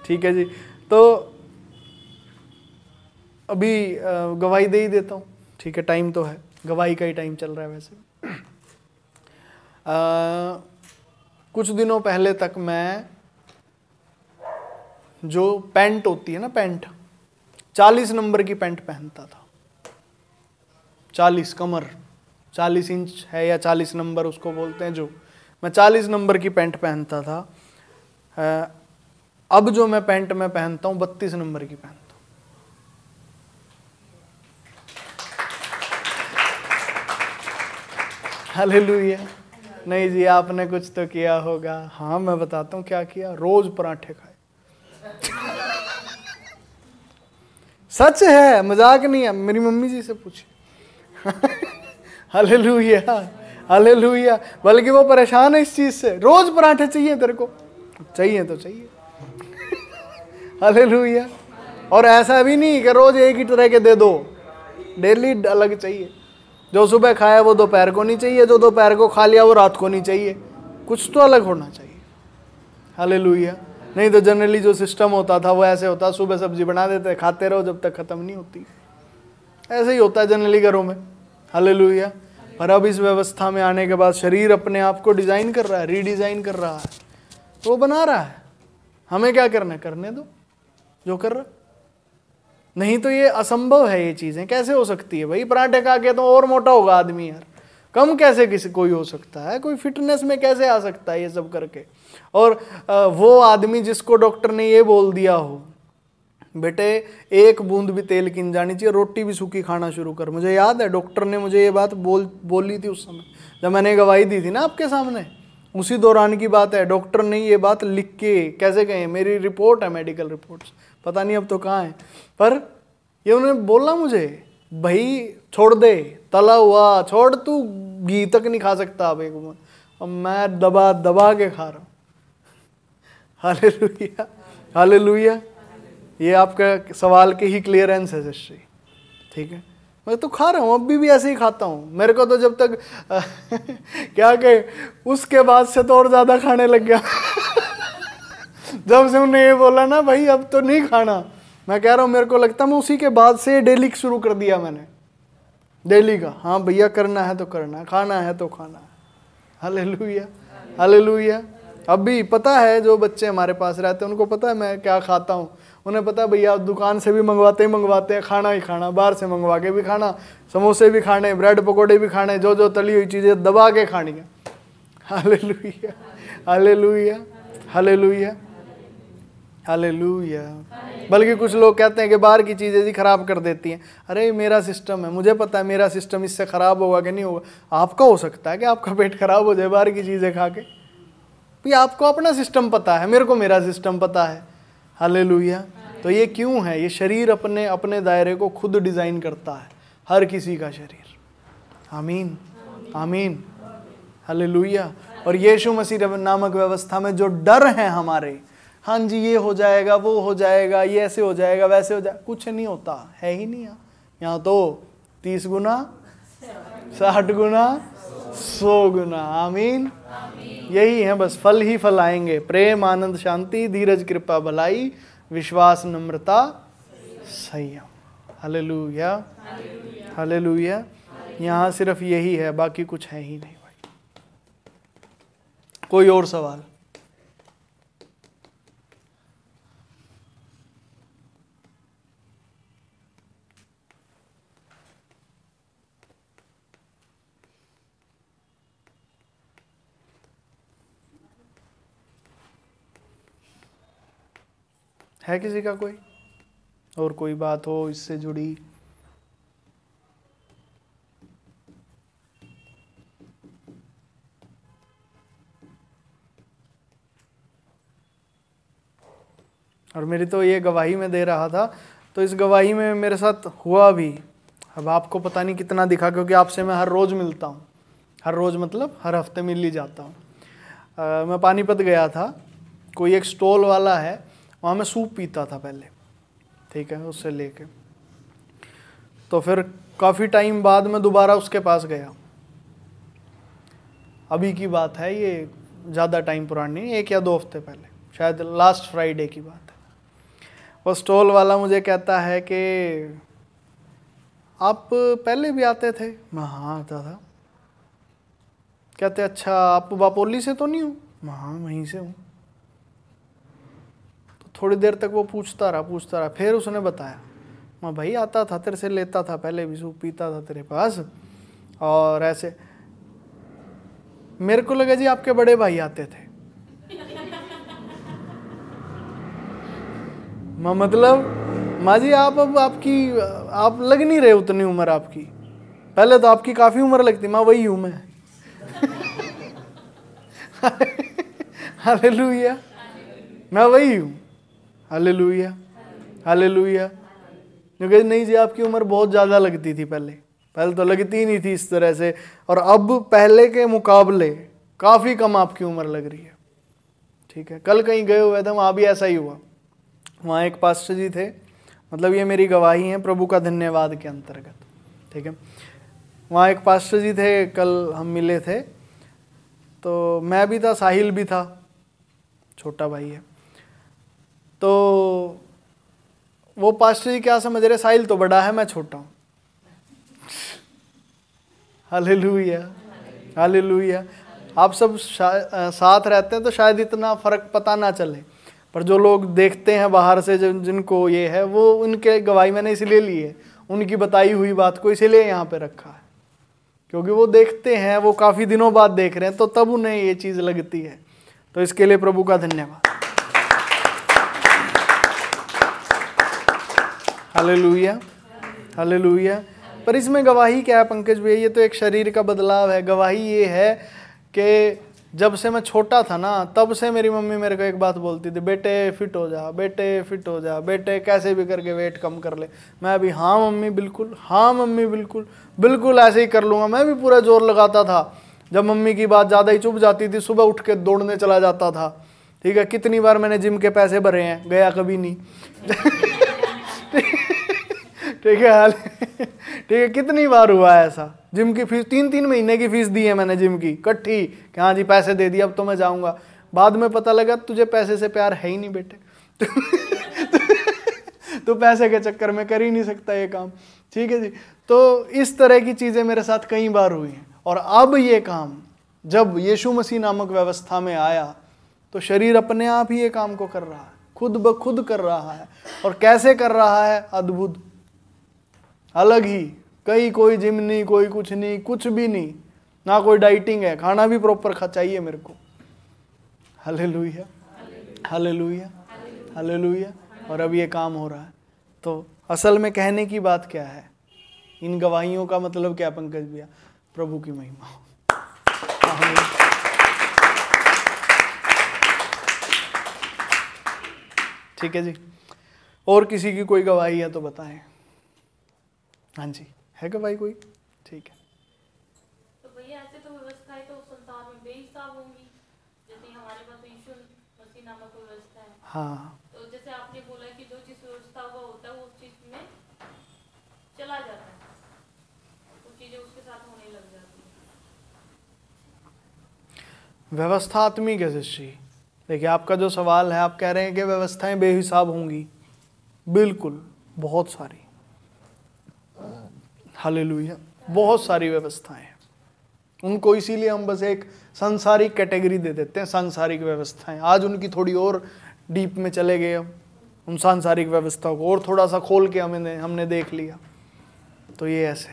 ठीक है जी। तो अभी गवाही दे ही देता हूँ, ठीक है, टाइम तो है, गवाही का ही टाइम चल रहा है वैसे। कुछ दिनों पहले तक मैं जो पैंट होती है ना, पैंट 40 नंबर की पैंट पहनता था। 40 कमर 40 इंच है या 40 नंबर उसको बोलते हैं, जो मैं 40 नंबर की पैंट पहनता था। अब जो मैं पैंट में पहनता हूँ 32 नंबर की पहनता हूँ। हालेलुया। नहीं जी आपने कुछ तो किया होगा। हाँ मैं बताता हूँ क्या किया, रोज पराठे खाए। सच है, मजाक नहीं है, मेरी मम्मी जी से पूछे। Hallelujah, hallelujah. बल्कि वो परेशान है इस चीज से, रोज पराठे चाहिए तेरे को, चाहिए तो चाहिए। हालेलुया। और ऐसा भी नहीं कि रोज एक ही तरह के दे दो, डेली अलग चाहिए। जो सुबह खाया वो दोपहर को नहीं चाहिए, जो दोपहर को खा लिया वो रात को नहीं चाहिए, कुछ तो अलग होना चाहिए। हालेलुया। नहीं तो जनरली जो सिस्टम होता था वो ऐसे होता, सुबह सब्जी बना देते, खाते रहो जब तक खत्म नहीं होती। ऐसे ही होता है जनरली घरों में। हालेलुया। पर अब इस व्यवस्था में आने के बाद शरीर अपने आप को डिजाइन कर रहा है, रीडिजाइन कर रहा है, तो वो बना रहा है। हमें क्या करना है, करने दो जो कर रहा। नहीं तो ये असंभव है, ये चीजें कैसे हो सकती है भाई। पराठे खा के तो और मोटा होगा आदमी यार, कम कैसे किसी कोई हो सकता है, कोई फिटनेस में कैसे आ सकता है ये सब करके। और वो आदमी जिसको डॉक्टर ने ये बोल दिया हो, बेटे एक बूंद भी तेल की नहीं जानी चाहिए, रोटी भी सूखी खाना शुरू कर। मुझे याद है डॉक्टर ने मुझे ये बात बोली थी उस समय जब मैंने गवाही दी थी ना आपके सामने, उसी दौरान की बात है। डॉक्टर ने ये बात लिख के, कैसे कहें, मेरी रिपोर्ट है, मेडिकल रिपोर्ट्स, पता नहीं अब तो कहाँ है, पर ये उन्होंने बोला मुझे, भाई छोड़ दे, तला हुआ छोड़, तू घी तक नहीं खा सकता अब एक बार। अब मैं दबा दबा के खा रहा हूँ। Hallelujah, hallelujah. ये आपका सवाल के ही क्लियरेंस है सिस्टर, ठीक है। मैं तो खा रहा हूँ, अभी भी ऐसे ही खाता हूँ। मेरे को तो जब तक क्या कहे, उसके बाद से तो और ज़्यादा खाने लग गया। जब से उन्हें ये बोला ना भाई अब तो नहीं खाना, मैं कह रहा हूँ मेरे को लगता है मैं उसी के बाद से डेली शुरू कर दिया मैंने, डेली का। हाँ भैया करना है तो करना है, खाना है तो खाना है। Hallelujah, hallelujah. अभी पता है जो बच्चे हमारे पास रहते हैं उनको पता है मैं क्या खाता हूँ। उन्हें पता है भैया दुकान से भी मंगवाते हैं, खाना ही खाना, बाहर से मंगवा के भी खाना, समोसे भी खाने, ब्रेड पकोड़े भी खाने, जो जो तली हुई चीज़ें दबा के खानी है। Hallelujah, hallelujah, hallelujah, hallelujah. बल्कि कुछ लोग कहते हैं कि बाहर की चीज़ें जी खराब कर देती हैं। अरे मेरा सिस्टम है, मुझे पता है मेरा सिस्टम इससे ख़राब होगा कि नहीं होगा। आपका हो सकता है कि आपका पेट खराब हो जाए बाहर की चीज़ें खा के, भी आपको अपना सिस्टम पता है, मेरे को मेरा सिस्टम पता है। हालेलुया। तो ये क्यों है, ये शरीर अपने अपने दायरे को खुद डिज़ाइन करता है, हर किसी का शरीर। आमीन, आमीन, हालेलुया। और यीशु मसीह नामक व्यवस्था में जो डर है हमारे, हाँ जी ये हो जाएगा, वो हो जाएगा, ये ऐसे हो जाएगा, वैसे हो जाएगा, कुछ नहीं होता है ही नहीं। यहाँ तो 30 गुना, 60 गुना, 100 गुना। आमीन। यही है बस, फल ही फल आएंगे। प्रेम, आनंद, शांति, धीरज, कृपा, भलाई, विश्वास, नम्रता, संयम। Hallelujah, hallelujah. यहाँ सिर्फ यही है, बाकी कुछ है ही नहीं भाई। कोई और सवाल? है किसी का कोई और कोई बात हो इससे जुड़ी? और मेरी तो ये गवाही में दे रहा था, तो इस गवाही में मेरे साथ हुआ भी। अब आपको पता नहीं कितना दिखा, क्योंकि आपसे मैं हर रोज़ मिलता हूँ, हर रोज़ मतलब हर हफ्ते मिल ही जाता हूँ। मैं पानीपत गया था, कोई एक स्टॉल वाला है, वहाँ मैं सूप पीता था पहले, ठीक है, उससे लेके। तो फिर काफ़ी टाइम बाद मैं दोबारा उसके पास गया। अभी की बात है, ये ज़्यादा टाइम पुरानी नहीं, 1 या 2 हफ्ते पहले, शायद लास्ट फ्राइडे की बात है। वो स्टॉल वाला मुझे कहता है कि आप पहले भी आते थे? मैं हाँ आता था। कहते अच्छा आप बापोली से तो नहीं हो? मैं हाँ वहीं से हूँ। थोड़ी देर तक वो पूछता रहा, फिर उसने बताया, मैं भाई आता था तेरे से, लेता था पहले भी, सूप पीता था तेरे पास, और ऐसे। मेरे को लगा जी आपके बड़े भाई आते थे। मैं मतलब माँ जी आप अब आप लग नहीं रहे उतनी उम्र आपकी, पहले तो आपकी काफ़ी उम्र लगती। मैं वही हूँ मैं। हालेलुया, मैं वही हूँ। Hallelujah, hallelujah. क्योंकि नहीं जी आपकी उम्र बहुत ज़्यादा लगती थी पहले तो लगती ही नहीं थी इस तरह से, और अब पहले के मुकाबले काफ़ी कम आपकी उम्र लग रही है, ठीक है। कल कहीं गए हुए थे, वहाँ भी ऐसा ही हुआ। वहाँ एक पास्टर जी थे, मतलब ये मेरी गवाही है प्रभु का धन्यवाद के अंतर्गत, ठीक है। वहाँ एक पास्टर जी थे, कल हम मिले थे, तो मैं भी था, साहिल भी था, छोटा भाई है। तो वो पास्टर जी क्या समझ रहे, साहिल तो बड़ा है, मैं छोटा हूँ। Hallelujah, hallelujah. आप सब साथ रहते हैं तो शायद इतना फ़र्क पता ना चले, पर जो लोग देखते हैं बाहर से, जिनको ये है, वो उनके गवाही मैंने इसलिए ली है, उनकी बताई हुई बात को इसीलिए यहाँ पे रखा है, क्योंकि वो देखते हैं, वो काफ़ी दिनों बाद देख रहे हैं, तो तब उन्हें ये चीज़ लगती है। तो इसके लिए प्रभु का धन्यवाद। Hallelujah, hallelujah. पर इसमें गवाही क्या है पंकज भैया? ये तो एक शरीर का बदलाव है। गवाही ये है कि जब से मैं छोटा था ना, तब से मेरी मम्मी मेरे को एक बात बोलती थी, बेटे फिट हो जा, बेटे फिट हो जा, बेटे कैसे भी करके वेट कम कर ले। मैं अभी हाँ मम्मी बिल्कुल, हाँ मम्मी बिल्कुल, बिल्कुल ऐसे ही कर लूँगा। मैं भी पूरा जोर लगाता था। जब मम्मी की बात ज़्यादा ही चुभ जाती थी, सुबह उठ के दौड़ने चला जाता था। ठीक है, कितनी बार मैंने जिम के पैसे भरे हैं, गया कभी नहीं। ठीक है हाल, ठीक है, कितनी बार हुआ है ऐसा। जिम की फीस 3-3 महीने की फीस दी है मैंने जिम की इकट्ठी, कि हाँ जी पैसे दे दिए अब तो मैं जाऊंगा। बाद में पता लगा तुझे पैसे से प्यार है ही नहीं बेटे। तो पैसे के चक्कर में कर ही नहीं सकता ये काम। ठीक है जी। तो इस तरह की चीजें मेरे साथ कई बार हुई हैं। और अब ये काम जब यीशु मसीह नामक व्यवस्था में आया तो शरीर अपने आप ही ये काम को कर रहा है, खुद ब खुद कर रहा है। और कैसे कर रहा है? अद्भुत, अलग ही। कोई जिम नहीं, कोई कुछ नहीं, कुछ भी नहीं, ना कोई डाइटिंग है, खाना भी प्रॉपर चाहिए मेरे को। Hallelujah, hallelujah, hallelujah. और अब ये काम हो रहा है। तो असल में कहने की बात क्या है? इन गवाहियों का मतलब क्या पंकज भैया? प्रभु की महिमा हो। ठीक है जी। और किसी की कोई गवाही है तो बताएं। हाँ जी, है गवाही कोई? ठीक है। तो भैया ऐसे तो व्यवस्थाएं तो संसार में बेहिसाब होंगी, जैसे हमारे पास तो यीशु मसीह नामक व्यवस्था है। हाँ, तो जैसे आपने बोला कि जो चीज व्यवस्था हुआ होता है वो उस चीज में चला जाता है, वो चीजें उसके साथ होने लग जाती है। व्यवस्था आत्मिक है शिष्य। देखिए आपका जो सवाल है, आप कह रहे हैं कि व्यवस्थाएं बेहिसाब होंगी। बिल्कुल, बहुत सारी। हालेलुया, बहुत सारी व्यवस्थाएं हैं। उनको इसीलिए हम बस एक सांसारिक कैटेगरी दे देते हैं, सांसारिक व्यवस्थाएं। आज उनकी थोड़ी और डीप में चले गए हम, उन सांसारिक व्यवस्थाओं को और थोड़ा सा खोल के हमने देख लिया। तो ये ऐसे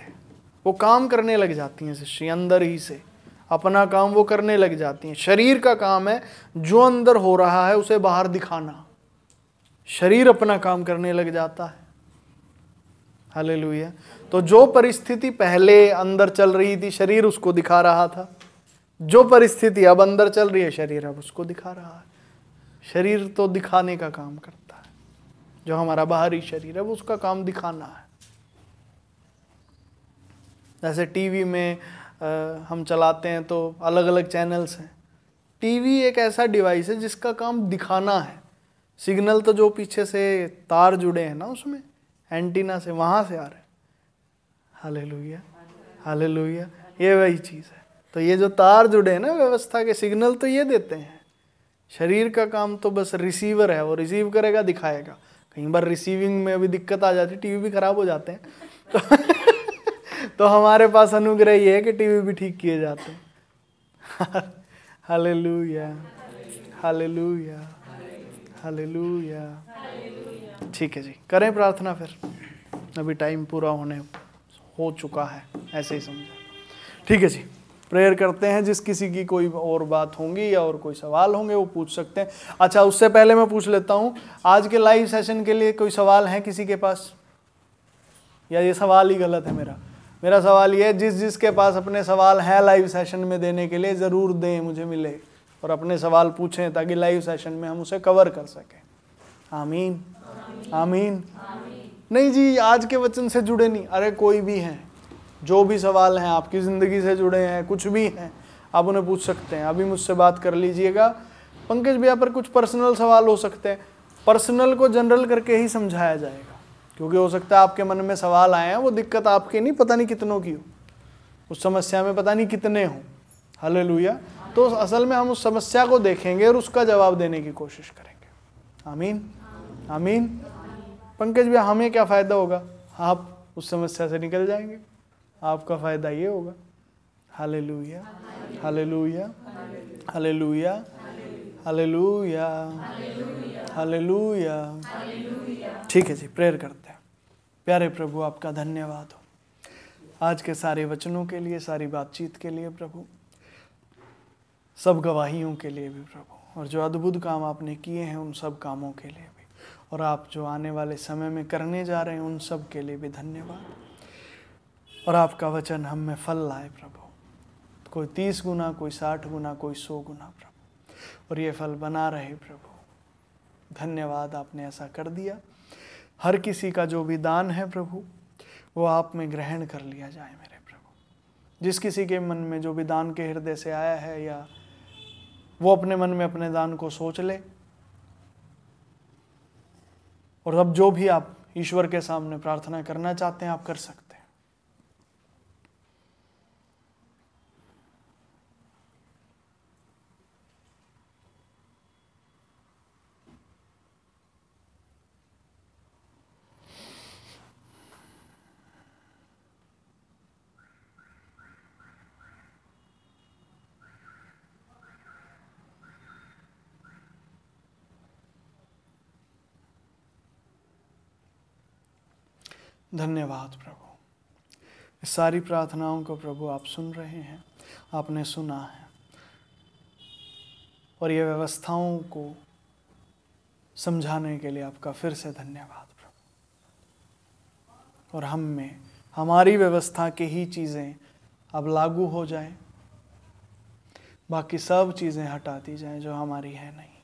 वो काम करने लग जाती हैं शिष्य, अंदर ही से अपना काम वो करने लग जाती हैं। शरीर का काम है जो अंदर हो रहा है उसे बाहर दिखाना। शरीर अपना काम करने लग जाता है। हालेलुया। तो जो परिस्थिति पहले अंदर चल रही थी, शरीर उसको दिखा रहा था। जो परिस्थिति अब अंदर चल रही है, शरीर अब उसको दिखा रहा है। शरीर तो दिखाने का काम करता है। जो हमारा बाहरी शरीर है वो उसका काम दिखाना है। जैसे टीवी में हम चलाते हैं तो अलग अलग चैनल्स हैं। टीवी एक ऐसा डिवाइस है जिसका काम दिखाना है। सिग्नल तो जो पीछे से तार जुड़े हैं ना उसमें एंटीना से, वहाँ से आ रहे हैं। Hallelujah, hallelujah. ये वही चीज़ है। तो ये जो तार जुड़े हैं ना व्यवस्था के, सिग्नल तो ये देते हैं। शरीर का काम तो बस रिसीवर है, वो रिसीव करेगा, दिखाएगा। कई बार रिसीविंग में अभी दिक्कत आ जाती है, टीवी भी खराब हो जाते हैं। तो हमारे पास अनुग्रह ये है कि टीवी भी ठीक किए जाते हैं। Hallelujah, hallelujah, hallelujah. ठीक है जी, करें प्रार्थना फिर। अभी टाइम पूरा हो चुका है, ऐसे ही समझा। ठीक है जी, प्रेयर करते हैं। जिस किसी की कोई और बात होंगी या और कोई सवाल होंगे वो पूछ सकते हैं। अच्छा, उससे पहले मैं पूछ लेता हूँ, आज के लाइव सेशन के लिए कोई सवाल है किसी के पास? या ये सवाल ही गलत है? मेरा सवाल ये है, जिसके पास अपने सवाल हैं लाइव सेशन में देने के लिए, ज़रूर दें, मुझे मिले और अपने सवाल पूछें ताकि लाइव सेशन में हम उसे कवर कर सकें। आमीन, आमीन। नहीं जी, आज के वचन से जुड़े नहीं, अरे कोई भी हैं, जो भी सवाल हैं आपकी ज़िंदगी से जुड़े हैं, कुछ भी हैं, आप उन्हें पूछ सकते हैं। अभी मुझसे बात कर लीजिएगा। पंकज भैया पर कुछ पर्सनल सवाल हो सकते हैं, पर्सनल को जनरल करके ही समझाया जाएगा, क्योंकि हो सकता है आपके मन में सवाल आए हैं, वो दिक्कत आपकी नहीं, पता नहीं कितनों की हो, उस समस्या में पता नहीं कितने हों। हालेलुया। तो असल में हम उस समस्या को देखेंगे और उसका जवाब देने की कोशिश करेंगे। आमीन, आमीन। पंकज भैया हमें क्या फ़ायदा होगा? आप उस समस्या से निकल जाएंगे, आपका फ़ायदा ये होगा। Hallelujah, hallelujah, hallelujah, hallelujah, hallelujah. ठीक है जी, प्रेयर करते हैं। प्यारे प्रभु, आपका धन्यवाद हो आज के सारे वचनों के लिए, सारी बातचीत के लिए प्रभु, सब गवाहियों के लिए भी प्रभु, और जो अद्भुत काम आपने किए हैं उन सब कामों के लिए भी, और आप जो आने वाले समय में करने जा रहे हैं उन सब के लिए भी धन्यवाद। और आपका वचन हम में फल लाए प्रभु, कोई 30 गुना, कोई 60 गुना, कोई 100 गुना प्रभु, और ये फल बना रहे प्रभु। धन्यवाद, आपने ऐसा कर दिया। हर किसी का जो भी दान है प्रभु, वो आप में ग्रहण कर लिया जाए मेरे प्रभु। जिस किसी के मन में जो भी दान के हृदय से आया है, या वो अपने मन में अपने दान को सोच ले, और अब जो भी आप ईश्वर के सामने प्रार्थना करना चाहते हैं आप कर सकते हैं। धन्यवाद प्रभु, इस सारी प्रार्थनाओं को प्रभु आप सुन रहे हैं, आपने सुना है, और ये व्यवस्थाओं को समझाने के लिए आपका फिर से धन्यवाद प्रभु। और हम में हमारी व्यवस्था की ही चीज़ें अब लागू हो जाएं, बाकी सब चीज़ें हटा दी जाएं जो हमारी है नहीं।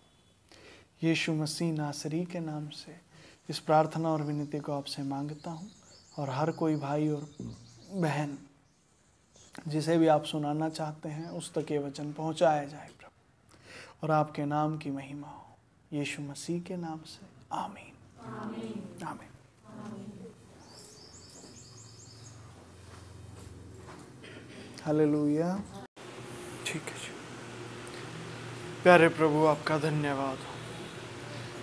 यीशु मसीह नासरी के नाम से इस प्रार्थना और विनती को आपसे मांगता हूँ, और हर कोई भाई और बहन जिसे भी आप सुनाना चाहते हैं उस तक ये वचन पहुँचाया जाए प्रभु, और आपके नाम की महिमा हो। यीशु मसीह के नाम से आमीन, आमीन, आमीन। हालेलुया। ठीक है जी। प्यारे प्रभु, आपका धन्यवाद हो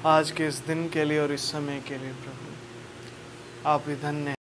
आज के इस दिन के लिए और इस समय के लिए प्रभु। आप ही धन्य